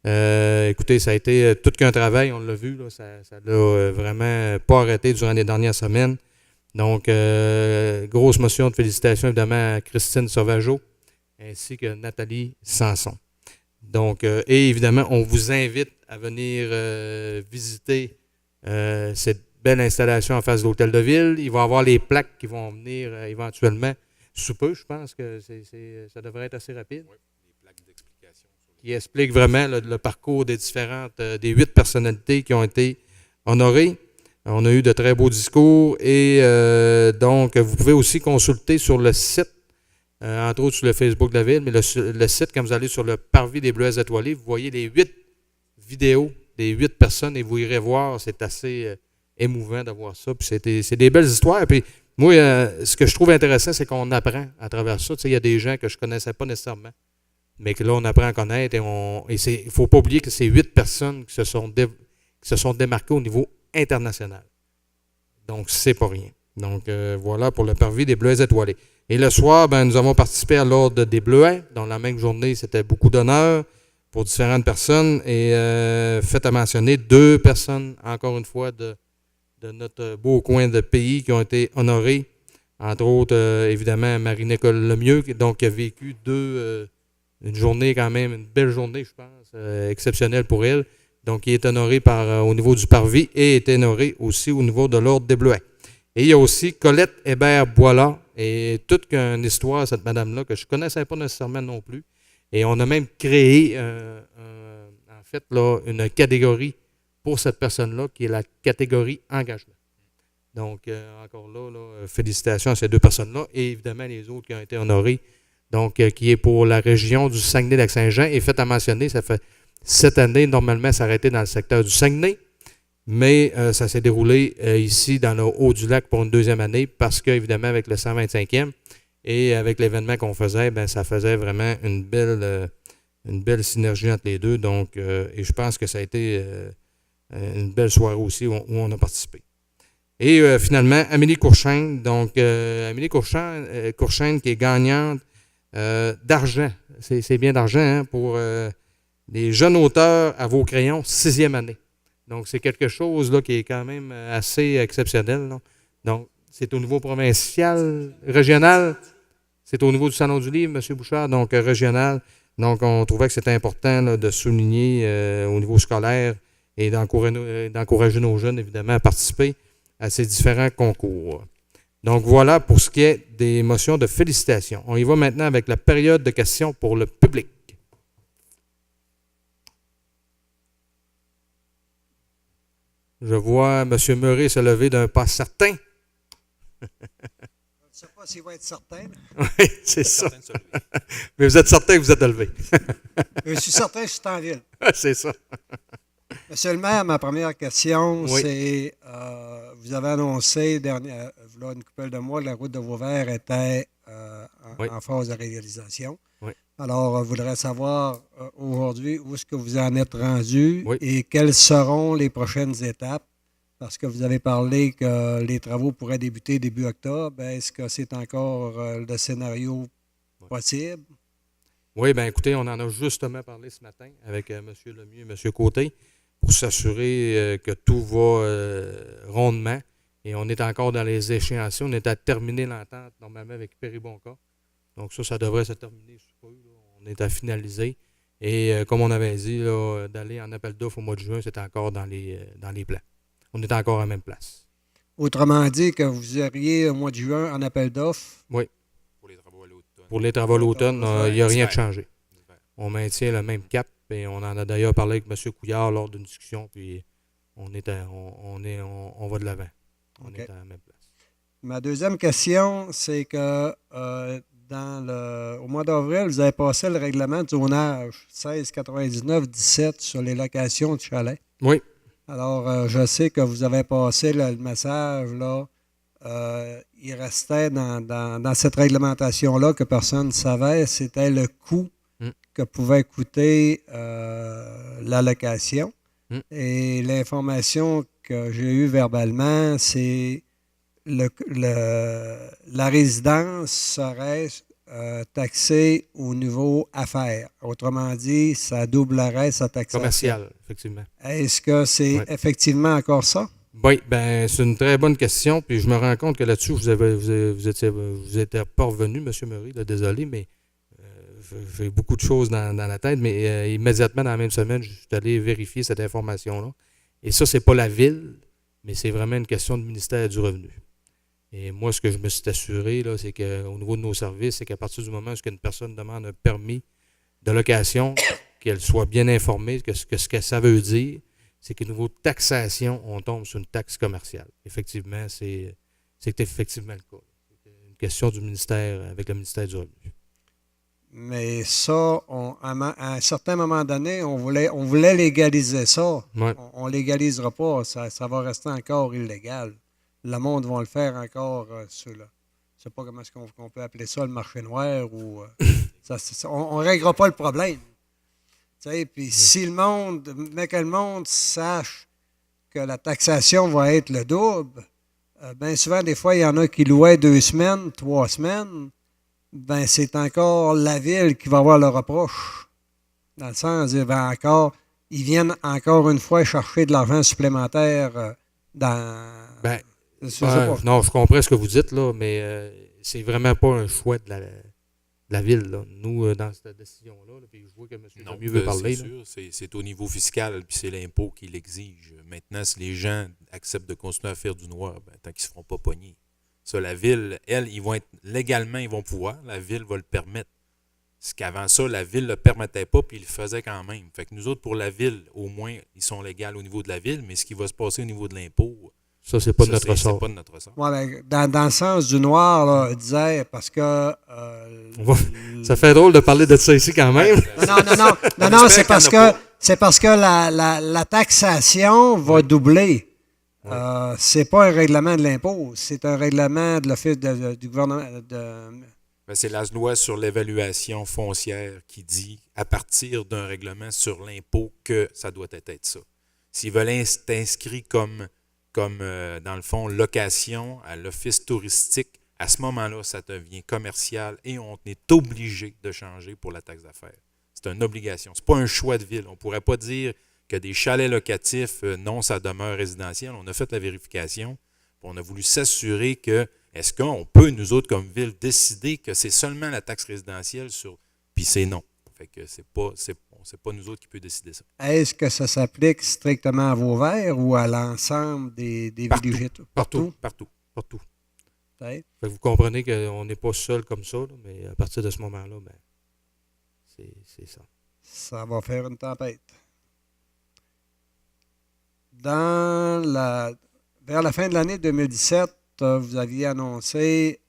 écoutez, ça a été tout qu'un travail, on l'a vu, là, ça l'a vraiment pas arrêté durant les dernières semaines. Donc, grosse motion de félicitations évidemment à Christine Sauvageau ainsi que Nathalie Sanson. Donc, et évidemment, on vous invite à venir visiter cette belle installation en face de l'Hôtel de Ville. Il va y avoir les plaques qui vont venir éventuellement sous peu. Je pense que ça devrait être assez rapide. Oui, les plaques d'explication. Qui expliquent vraiment le parcours des des 8 personnalités qui ont été honorées. On a eu de très beaux discours et donc, vous pouvez aussi consulter sur le site, entre autres sur le Facebook de la Ville, mais le site, quand vous allez sur le parvis des Bleuets étoilés, vous voyez les 8 vidéos des 8 personnes et vous irez voir. C'est assez émouvant de voir ça. Puis c'est des belles histoires. Puis moi, ce que je trouve intéressant, c'est qu'on apprend à travers ça. Tu sais, il y a des gens que je ne connaissais pas nécessairement, mais que là, on apprend à connaître. Il ne faut pas oublier que c'est 8 personnes qui se sont démarquées au niveau international. Donc, c'est pas rien. Donc, voilà pour le parvis des Bleuets étoilés. Et le soir, nous avons participé à l'Ordre des Bleuets. Dans la même journée, c'était beaucoup d'honneur pour différentes personnes. Et fait à mentionner 2 personnes, encore une fois, de notre beau coin de pays qui ont été honorées. Entre autres, évidemment, Marie-Nicole Lemieux, donc, qui a vécu une journée quand même, une belle journée, je pense, exceptionnelle pour elle. Donc, qui est honorée au niveau du parvis et est honorée aussi au niveau de l'Ordre des Bleuets. Et il y a aussi Colette Hébert-Boilat, et toute une histoire, cette madame-là, que je ne connaissais pas nécessairement non plus. Et on a même créé, en fait, là, une catégorie pour cette personne-là, qui est la catégorie engagement. Donc, encore là, félicitations à ces 2 personnes-là, et évidemment les autres qui ont été honorés, donc, qui est pour la région du Saguenay-Lac-Saint-Jean. Et fait à mentionner, ça fait cette année, normalement, s'arrêter dans le secteur du Saguenay, mais ça s'est déroulé ici, dans le Haut-du-Lac, pour une 2e année, parce qu'évidemment, avec le 125e et avec l'événement qu'on faisait, ça faisait vraiment une belle synergie entre les deux. Donc, et je pense que ça a été une belle soirée aussi où on a participé. Et finalement, Amélie Courchaine, donc Amélie Courchaine qui est gagnante d'argent, c'est bien d'argent, hein, pour les jeunes auteurs à vos crayons, 6e année. Donc, c'est quelque chose là, qui est quand même assez exceptionnel, là. Donc, c'est au niveau provincial, régional, c'est au niveau du Salon du Livre, M. Bouchard, donc régional. Donc, on trouvait que c'était important là, de souligner au niveau scolaire et d'encourager nos jeunes, évidemment, à participer à ces différents concours. Donc, voilà pour ce qui est des motions de félicitations. On y va maintenant avec la période de questions pour le public. Je vois M. Murray se lever d'un pas certain. Je ne sais pas s'il va être certain. Oui, c'est ça. Mais vous êtes certain que vous êtes levé. Je suis certain que je suis en ville. C'est ça. Monsieur le maire, ma première question, Oui. c'est vous avez annoncé il y a une couple de mois que la route de Vauvert était Oui. en phase de réalisation. Oui. Alors, je voudrais savoir aujourd'hui où est-ce que vous en êtes rendu Oui. et quelles seront les prochaines étapes. Parce que vous avez parlé que les travaux pourraient débuter début octobre. Est-ce que c'est encore le scénario possible? Oui, bien écoutez, on en a justement parlé ce matin avec M. Lemieux et M. Côté. pour s'assurer que tout va rondement. Et on est encore dans les échéanciers. On est à terminer l'entente normalement avec Péribonca. Donc ça devrait se terminer sous peu. Là. On est à finaliser. Et comme on avait dit, là, d'aller en appel d'offres au mois de juin, c'est encore dans les plans. On est encore à la même place. Autrement dit, que vous iriez au mois de juin en appel d'offres. Oui. Pour les travaux à l'automne. Pour les travaux à l'automne, il n'y a rien de changé. L'hiver. On maintient le même cap. Et on en a d'ailleurs parlé avec M. Couillard lors d'une discussion. Puis on va de l'avant. On OK. est à la même place. Ma deuxième question, c'est que au mois d'avril, vous avez passé le règlement de zonage 1699-17 sur les locations de chalets. Oui. Alors, je sais que vous avez passé le message, là. Il restait dans cette réglementation-là que personne ne savait, c'était le coût que pouvait coûter la location. Et l'information que j'ai eue verbalement, c'est la résidence serait taxée au niveau affaires. Autrement dit, ça doublerait sa taxation. Commercial, effectivement. Est-ce que c'est effectivement encore ça? Oui, ben c'est une très bonne question. Puis je me rends compte que là-dessus, vous étiez pas revenu, M. Murray, là, désolé, mais j'ai beaucoup de choses dans la tête. Mais immédiatement, dans la même semaine, je suis allé vérifier cette information-là. Et ça, c'est pas la ville, mais c'est vraiment une question du ministère du Revenu. Et moi, ce que je me suis assuré, là, c'est qu'au niveau de nos services, c'est qu'à partir du moment où une personne demande un permis de location, qu'elle soit bien informée que ce que ça veut dire, c'est qu'au niveau de taxation, on tombe sur une taxe commerciale. Effectivement, c'est effectivement le cas. C'est une question du ministère, avec le ministère du Revenu. Mais ça, à un certain moment donné, on voulait légaliser ça. Ouais. On ne légalisera pas. Ça va rester encore illégal. Le monde va le faire encore sur là. Je ne sais pas comment est-ce qu'on peut appeler ça, le marché noir ou on ne réglera pas le problème. Puis si le monde, mais que le monde sache que la taxation va être le double, bien souvent, des fois, il y en a qui louaient 2 semaines, 3 semaines, ben c'est encore la ville qui va avoir le reproche. Dans le sens, ils viennent encore une fois chercher de l'argent supplémentaire dans... Ben, non, je comprends ce que vous dites, là, mais c'est vraiment pas un choix de la ville. Là. Nous, dans cette décision-là, puis je vois que M. Lemieux veut parler. C'est sûr, c'est au niveau fiscal, puis c'est l'impôt qui l'exige. Maintenant, si les gens acceptent de continuer à faire du noir, ben, tant qu'ils ne se feront pas pogner. Ça, la ville, elle, ils vont être légalement, ils vont pouvoir. La ville va le permettre. Ce qu'avant ça, la ville ne le permettait pas, puis ils le faisaient quand même. Fait que nous autres, pour la ville, au moins, ils sont légaux au niveau de la ville, mais ce qui va se passer au niveau de l'impôt, ça, c'est pas de notre c'est sort. pas de notre ressort. Ouais, ben, dans le sens du noir, là, je disais, parce que... Ça fait drôle de parler de ça ici quand même. Non, c'est parce que la taxation va doubler. C'est pas un règlement de l'impôt, c'est un règlement de l'Office du gouvernement. Ben, c'est la loi sur l'évaluation foncière qui dit, à partir d'un règlement sur l'impôt, que ça doit être ça. S'ils veulent être inscrits comme dans le fond, location à l'office touristique, à ce moment-là, ça devient commercial et on est obligé de changer pour la taxe d'affaires. C'est une obligation. Ce n'est pas un choix de ville. On ne pourrait pas dire que des chalets locatifs, non, ça demeure résidentiel. On a fait la vérification. On a voulu s'assurer que, est-ce qu'on peut, nous autres, comme ville, décider que c'est seulement la taxe résidentielle sur... Puis c'est non. Fait que c'est pas nous autres qui peut décider ça. Est-ce que ça s'applique strictement à Vauvert ou à l'ensemble des villégites? Partout. Fait que vous comprenez qu'on n'est pas seul comme ça, là, mais à partir de ce moment-là, ben, c'est ça. Ça va faire une tempête. Vers la fin de l'année 2017, vous aviez annoncé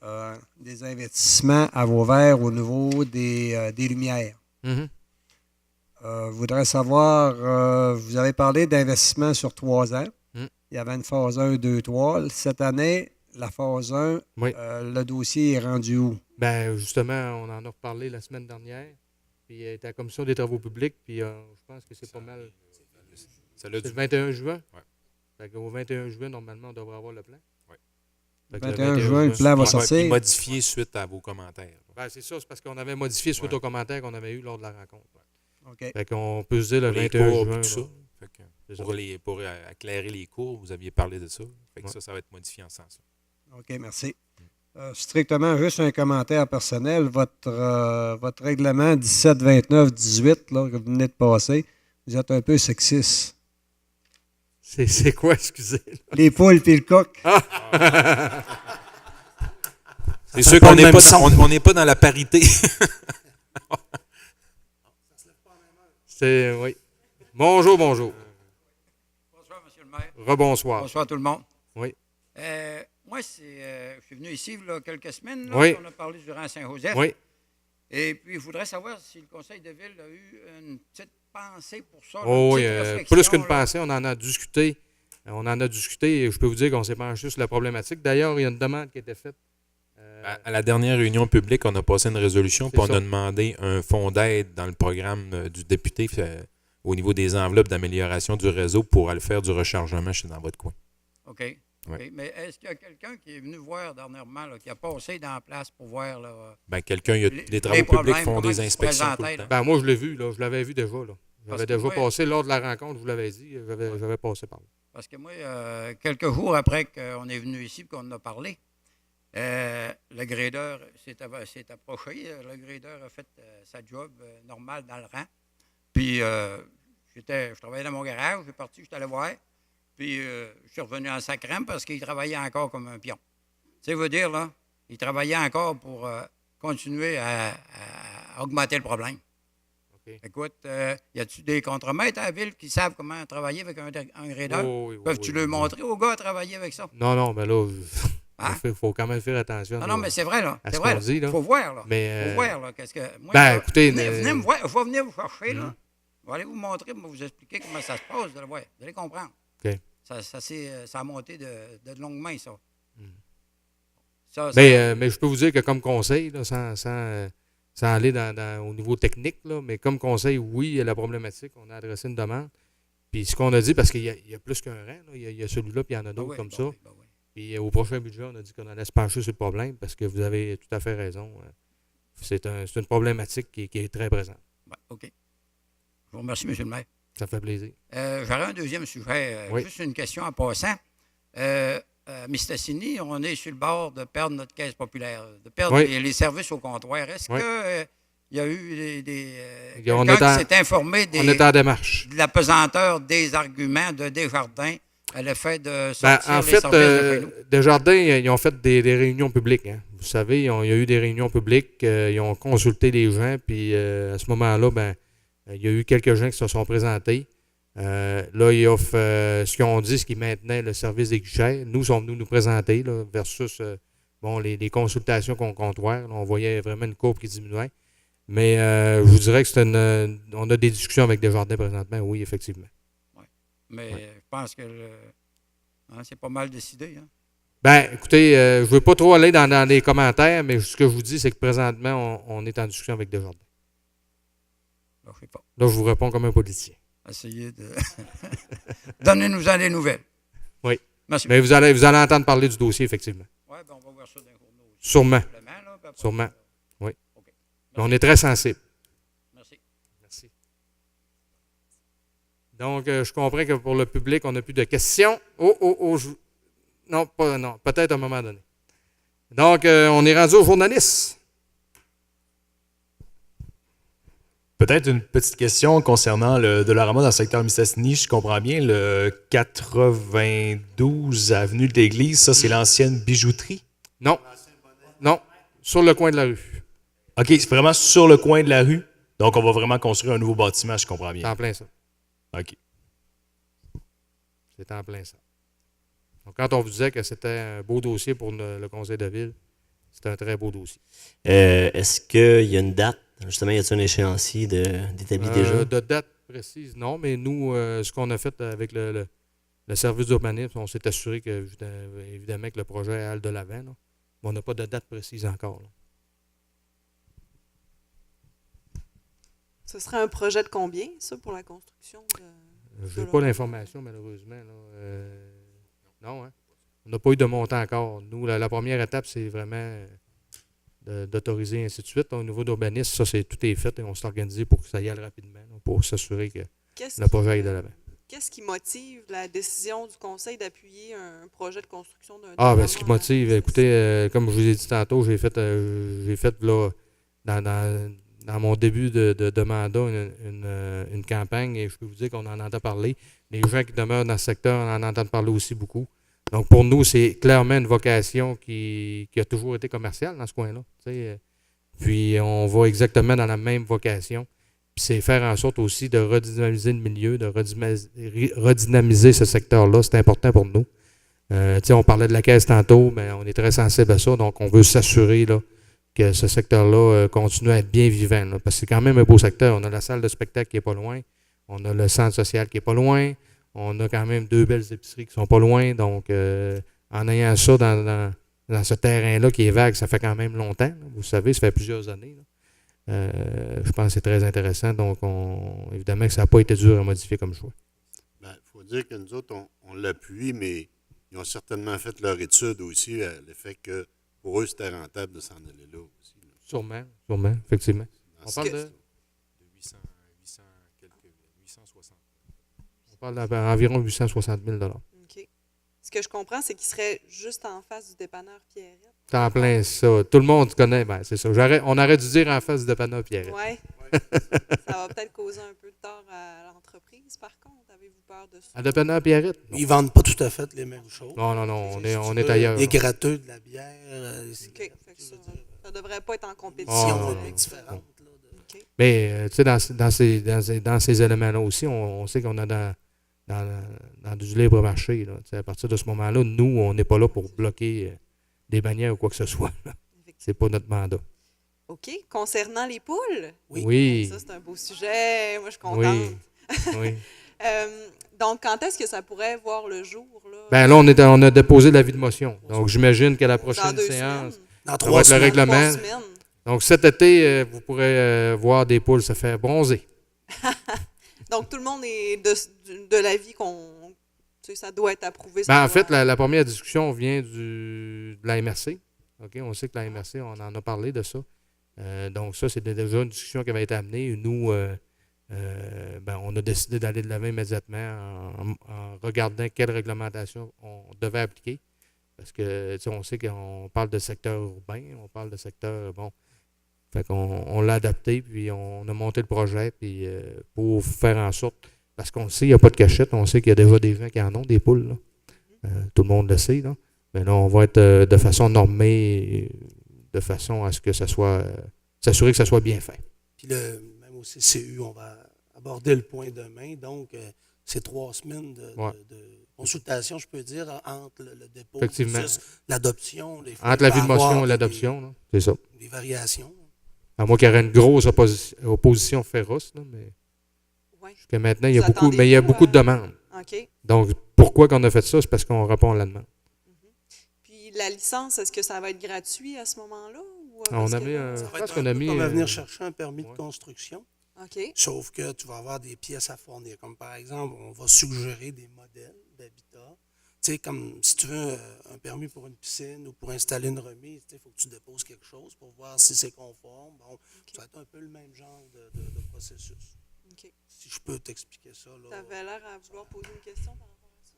des investissements à Vauvert au niveau des lumières. Mm-hmm. Je voudrais savoir, vous avez parlé d'investissement sur 3 ans. Mm. Il y avait une phase 1, 2, 3. Cette année, la phase 1, Oui. le dossier est rendu où? Ben, justement, on en a reparlé la semaine dernière. Puis il était à la Commission des travaux publics, puis je pense que c'est pas mal. C'est C'est le 21 juin? Ouais. Fait qu'au 21 juin, normalement, on devrait avoir le plan. Ouais. Fait que 21 juin, le plan va sortir. Modifié suite à vos commentaires. Ben, c'est ça, c'est parce qu'on avait modifié suite aux commentaires qu'on avait eus lors de la rencontre. OK. Fait qu'on peut se dire le Pour les 21 courbes, juin. tout ça. là. Fait que C'est ça. pour éclairer les cours, vous aviez parlé de ça. Fait que Ouais. ça va être modifié en ce sens. OK, merci. Strictement, juste un commentaire personnel. Votre règlement 17-29-18, là, que vous venez de passer, vous êtes un peu sexiste. C'est quoi, excusez? Les poules puis le coq. C'est sûr pas qu'on le n'est même pas, son. on n'est pas dans la parité. Oui. Bonjour, bonjour. Bonsoir, M. le maire. Rebonsoir. Bonsoir tout le monde. Oui. Moi, je suis venu ici il y a quelques semaines. Là, Oui. On a parlé durant Saint-Joseph. Oui. Et puis, je voudrais savoir si le conseil de ville a eu une petite pensée pour ça. là, Oh, une oui, petite réflexion, plus qu'une là. pensée, on en a discuté. On en a discuté et je peux vous dire qu'on s'est penché sur la problématique. D'ailleurs, il y a une demande qui a été faite. À la dernière réunion publique, on a passé une résolution, C'est puis on ça. a demandé un fonds d'aide dans le programme du député au niveau des enveloppes d'amélioration du réseau pour aller faire du rechargement dans votre coin. OK. OK. Oui. Mais est-ce qu'il y a quelqu'un qui est venu voir dernièrement, là, qui a passé dans la place pour voir là, Ben, quelqu'un, il y a Les- des travaux les publics problèmes, font comment des ils se inspections tout le présentaient, temps. là. Ben, moi, je l'ai vu, là. Je l'avais vu déjà, là. Parce J'avais que déjà moi- passé lors de la rencontre, je vous l'avais dit. J'avais passé par là. Parce que moi, quelques jours après qu'on est venu ici et qu'on en a parlé, le grader s'est approché. Le grader a fait sa job normale dans le rang. Puis, je travaillais dans mon garage, je suis parti, je suis allé voir. Puis, je suis revenu en sacrame parce qu'il travaillait encore comme un pion. Tu sais, veut dire, là, il travaillait encore pour continuer à augmenter le problème. OK. Écoute, y a-tu des contremaîtres à la ville qui savent comment travailler avec un grader? Oh, oui, oui, Peuvent-tu oui, le oui. montrer aux gars à travailler avec ça? Non, non, mais là, Hein? il faut quand même faire attention. Non, là. non, mais c'est vrai, là. à C'est ce vrai. qu'on dit, là. Il faut voir, là. Mais, faut voir, là. Qu'est-ce que. Moi, ben, là, écoutez, venez me voir. Je vais venir vous chercher, là. Mhm. Je vais aller vous montrer, je vais vous expliquer comment ça se passe. Vous allez voir. Vous allez comprendre. OK. Ça a monté de longues mains, ça. Mhm. Ça, Mais je peux vous dire que comme conseil, là, sans aller au niveau technique, là, mais comme conseil, oui, il y a la problématique. On a adressé une demande. Puis ce qu'on a dit, parce qu'il y a plus qu'un rang, là, il y a celui-là, puis il y en a Ben d'autres oui, comme ben ça. oui, ben oui. Puis au prochain budget, on a dit qu'on allait se pencher sur le problème parce que vous avez tout à fait raison. C'est une problématique qui est très présente. Ben, OK. Je vous remercie, M. le maire. Ça fait plaisir. J'aurais un deuxième sujet. Oui. Juste une question en passant. Mistassini, on est sur le bord de perdre notre caisse populaire, de perdre Oui. les services au comptoir. Est-ce Oui. que il y a eu On quelqu'un est en- qui s'est informé On est en démarche. de la pesanteur des arguments de Desjardins à l'effet de Ben, sortir en les fait, services de chez nous? Desjardins, ils ont fait des réunions publiques. Hein. Vous savez, il y a eu des réunions publiques. Ils ont consulté les gens. Puis à ce moment-là, ben, il y a eu quelques gens qui se sont présentés. Là, ils offrent ce qu'ils ont dit, ce qui maintenait le service des guichets. Nous sommes venus nous présenter là, versus les consultations qu'on comptoir. Là, on voyait vraiment une courbe qui diminuait. Mais je vous dirais que on a des discussions avec Desjardins présentement, oui, effectivement. Mais je pense que c'est pas mal décidé. Hein? Ben, écoutez, je ne veux pas trop aller dans les commentaires, mais ce que je vous dis, c'est que présentement, on est en discussion avec Desjardins. Là, je sais pas. Là, je vous réponds comme un politicien. Essayez de. Donnez-nous-en des nouvelles. Oui. Merci. Mais vous allez entendre parler du dossier, effectivement. Oui, ben, on va voir ça dans les journaux aussi. Sûrement. Simplement, là, puis après, Sûrement. Oui. OK. Mais on est très sensible. Merci. Merci. Donc, je comprends que pour le public, on n'a plus de questions. Non, peut-être à un moment donné. Donc, on est rendu aux journalistes. Peut-être une petite question concernant le Dollarama dans le secteur Mistassini. Je comprends bien, le 92 avenue de l'Église, ça, c'est l'ancienne bijouterie? Non. Non. Sur le coin de la rue. OK, c'est vraiment sur le coin de la rue. Donc, on va vraiment construire un nouveau bâtiment, je comprends C'est bien. en plein ça. OK. C'est en plein ça. Donc, quand on vous disait que c'était un beau dossier pour le conseil de ville, c'est un très beau dossier. Est-ce qu'il y a une date? Justement, y a-t-il un échéancier d'établi déjà? De date précise, non, mais nous, ce qu'on a fait avec le service d'urbanisme, on s'est assuré que, évidemment, que le projet aille de l'avant. Là. Mais on n'a pas de date précise encore. Là. Ce serait un projet de combien, ça, pour la construction? Je n'ai pas l'information, malheureusement. Là. Non, hein? On n'a pas eu de montant encore. Nous, la première étape, c'est vraiment d'autoriser, ainsi de suite. Au niveau d'urbanisme, tout est fait et on s'est organisé pour que ça y aille rapidement, là, pour s'assurer que le projet aille de l'avant. qu'est-ce qui motive la décision du conseil d'appuyer un projet de construction d'un Ce qui motive, écoutez, comme je vous ai dit tantôt, j'ai fait là, dans mon début de mandat une campagne et je peux vous dire qu'on en entend parler. Les gens qui demeurent dans ce secteur en entendent parler aussi beaucoup. Donc, pour nous, c'est clairement une vocation qui a toujours été commerciale dans ce coin-là. Puis, on va exactement dans la même vocation. Puis, c'est faire en sorte aussi de redynamiser le milieu, de redynamiser ce secteur-là. C'est important pour nous. On parlait de la caisse tantôt, mais on est très sensible à ça. Donc, on veut s'assurer là, que ce secteur-là continue à être bien vivant. Là, parce que c'est quand même un beau secteur. On a la salle de spectacle qui n'est pas loin. On a le centre social qui n'est pas loin. On a quand même 2 belles épiceries qui sont pas loin. Donc, en ayant ça dans ce terrain-là qui est vague, ça fait quand même longtemps. Là. Vous savez, ça fait plusieurs années. Je pense que c'est très intéressant. Donc, évidemment que ça n'a pas été dur à modifier comme choix. Il faut dire que nous autres, on l'appuie, mais ils ont certainement fait leur étude aussi à l'effet que pour eux, c'était rentable de s'en aller là aussi. Là. Sûrement, effectivement. On parle de 860. On parle d'environ 860 000 $. OK. Ce que je comprends, c'est qu'il serait juste en face du dépanneur Pierrette. C'est en plein ça. Tout le monde connaît. Ben, c'est ça. On aurait dû dire en face du dépanneur Pierrette. Oui. Ça va peut-être causer un peu de tort à l'entreprise, par contre. Avez-vous peur de ça? À dépanneur Pierrette? Ils ne vendent pas tout à fait les mêmes choses. Non, on est ailleurs. Les gratteux, de la bière. OK. Ça ne devrait pas être en compétition. Différente. OK. Mais, tu sais, dans ces éléments-là aussi, on sait qu'on est dans du libre marché. Là. À partir de ce moment-là, nous, on n'est pas là pour bloquer des bannières ou quoi que ce soit. C'est pas notre mandat. OK. Concernant les poules? Oui. Ça, c'est un beau sujet. Moi, je suis contente. Oui. Donc, quand est-ce que ça pourrait voir le jour? Là, Ben là, on a déposé l'avis de motion. Donc, j'imagine qu'à la prochaine séance, dans ça 3 va être le semaines. règlement. 3 semaines. Donc, cet été, vous pourrez voir des poules se faire bronzer. Donc, tout le monde est de l'avis qu'on... Tu sais, ça doit être approuvé. En fait, la première discussion vient de la MRC. OK? On sait que la MRC, on en a parlé de ça. Donc, ça, c'est déjà une discussion qui avait été amenée. Nous, on a décidé d'aller de l'avant immédiatement en regardant quelle réglementation on devait appliquer. Parce que, tu sais, on sait qu'on parle de secteur urbain, on parle de secteur, fait qu'on l'a adapté, puis on a monté le projet, puis pour faire en sorte, parce qu'on sait qu'il n'y a pas de cachette, on sait qu'il y a déjà des gens qui en ont, des poules, là. Tout le monde le sait, là. Mais là, on va être de façon normée, de façon à ce que ça soit, s'assurer que ça soit bien fait. Puis même au CCU, on va aborder le point demain. Donc, c'est 3 semaines de consultation, je peux dire, entre le dépôt, l'adoption. Entre l'avis de motion et l'adoption, c'est ça. Des variations. À moins qu'il y aurait une grosse opposition féroce, là, mais jusqu'à maintenant, il y a beaucoup de demandes. OK. Donc, pourquoi qu'on a fait ça? C'est parce qu'on répond à la demande. Puis la licence, est-ce que ça va être gratuit à ce moment-là? Ou on va venir chercher un permis de construction. OK. Sauf que tu vas avoir des pièces à fournir. Comme par exemple, on va suggérer des modèles d'habitat. Tu sais, comme si tu veux un permis pour une piscine ou pour installer une remise, il faut que tu déposes quelque chose pour voir si c'est conforme. Bon, ça va être un peu le même genre de processus. OK. Si je peux t'expliquer ça. Tu avais l'air à vouloir poser une question par rapport à ça.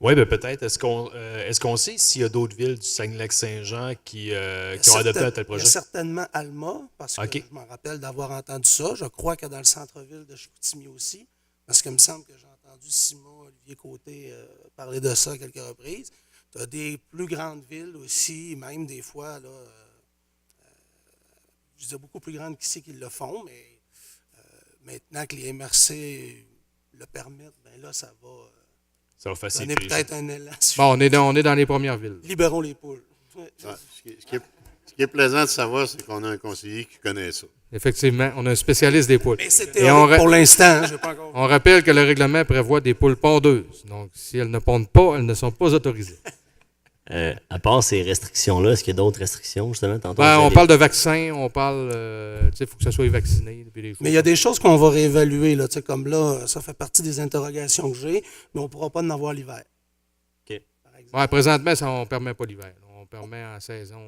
Oui, bien peut-être. Est-ce qu'on sait s'il y a d'autres villes du Saguenay-Lac-Saint-Jean qui ont adopté un tel projet? Il y a certainement Alma, parce que je m'en rappelle d'avoir entendu ça. Je crois que dans le centre-ville de Chicoutimi aussi, parce qu'il me semble que j'ai entendu Simon Olivier Côté parler de ça à quelques reprises. Tu as des plus grandes villes aussi, même des fois, là, je dis beaucoup plus grandes qu'ici qui le font, mais maintenant que les MRC le permettent, bien là, ça va... Ça va faciliter. On est peut-être un élan. On est dans les premières villes. Libérons les poules. Ouais. Ce qui est plaisant de savoir, c'est qu'on a un conseiller qui connaît ça. Effectivement, on a un spécialiste des poules. Mais c'est théorique pour l'instant. On rappelle que le règlement prévoit des poules pondeuses. Donc, si elles ne pondent pas, elles ne sont pas autorisées. À part ces restrictions-là, est-ce qu'il y a d'autres restrictions, justement? Tantôt, on parle de vaccins, on parle... il faut que ça soit vacciné. Mais il y a des choses qu'on va réévaluer. Là, comme là, ça fait partie des interrogations que j'ai, mais on ne pourra pas en avoir l'hiver. OK. Présentement, on ne permet pas l'hiver. On permet en saison...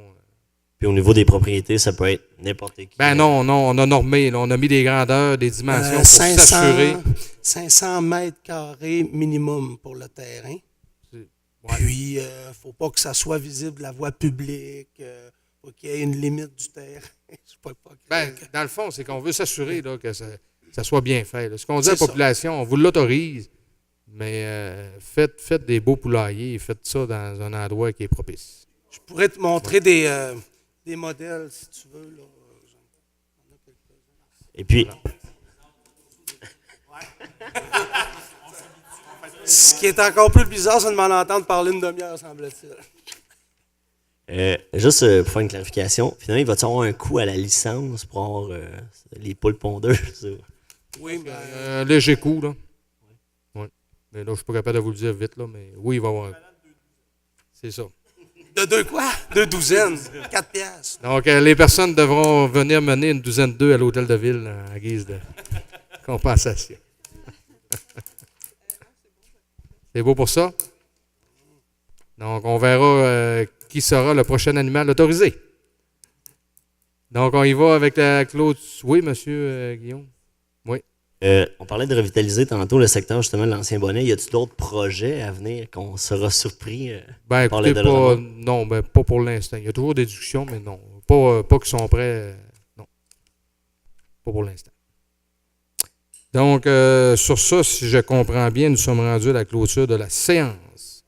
Puis au niveau des propriétés, ça peut être n'importe qui. Non, on a normé. Là, on a mis des grandeurs, des dimensions pour s'assurer. 500 mètres carrés minimum pour le terrain. Puis, il ne faut pas que ça soit visible de la voie publique. Faut qu'il y ait une limite du terrain. Dans le fond, c'est qu'on veut s'assurer là, que ça soit bien fait. Là. Ce qu'on dit à la C'est ça. population, on vous l'autorise, mais faites des beaux poulaillers, faites ça dans un endroit qui est propice. Je pourrais te montrer des modèles, si tu veux. Là. Et puis, Ce qui est encore plus bizarre, c'est de m'en entendre parler une demi-heure, semble-t-il. juste pour faire une clarification, finalement, il va-tu avoir un coût à la licence pour avoir les poules pondeuses? Oui, mais Un léger coup, là. Ouais. Mais là, je ne suis pas capable de vous le dire vite, là, mais oui, il va y avoir un coup. C'est ça. de deux quoi? 2 douzaines. 4 piastres. Donc, les personnes devront venir mener une douzaine d'œufs à l'hôtel de ville en guise de compensation. C'est beau pour ça? Donc, on verra qui sera le prochain animal autorisé. Donc, on y va avec la Claude. Oui, monsieur Guillaume? Oui. On parlait de revitaliser tantôt le secteur justement de l'Ancien Bonnet. Y a-t-il d'autres projets à venir qu'on sera surpris Ben, par le écoutez, Dollarama? non, ben, pas pour l'instant. Il y a toujours des discussions, mais non. Pas qu'ils sont prêts. Non. Pas pour l'instant. Donc, sur ça, si je comprends bien, nous sommes rendus à la clôture de la séance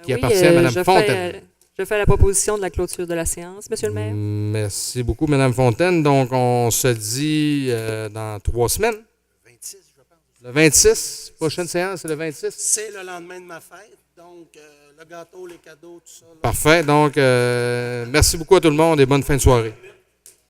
qui appartient à Mme Fontaine. Je fais la proposition de la clôture de la séance, Monsieur le maire. Merci beaucoup, Mme Fontaine. Donc, on se dit dans 3 semaines. 26, je pense. Le 26, prochaine séance, c'est le 26. C'est le lendemain de ma fête. Donc, le gâteau, les cadeaux, tout ça. Là. Parfait. Donc, merci beaucoup à tout le monde et bonne fin de soirée.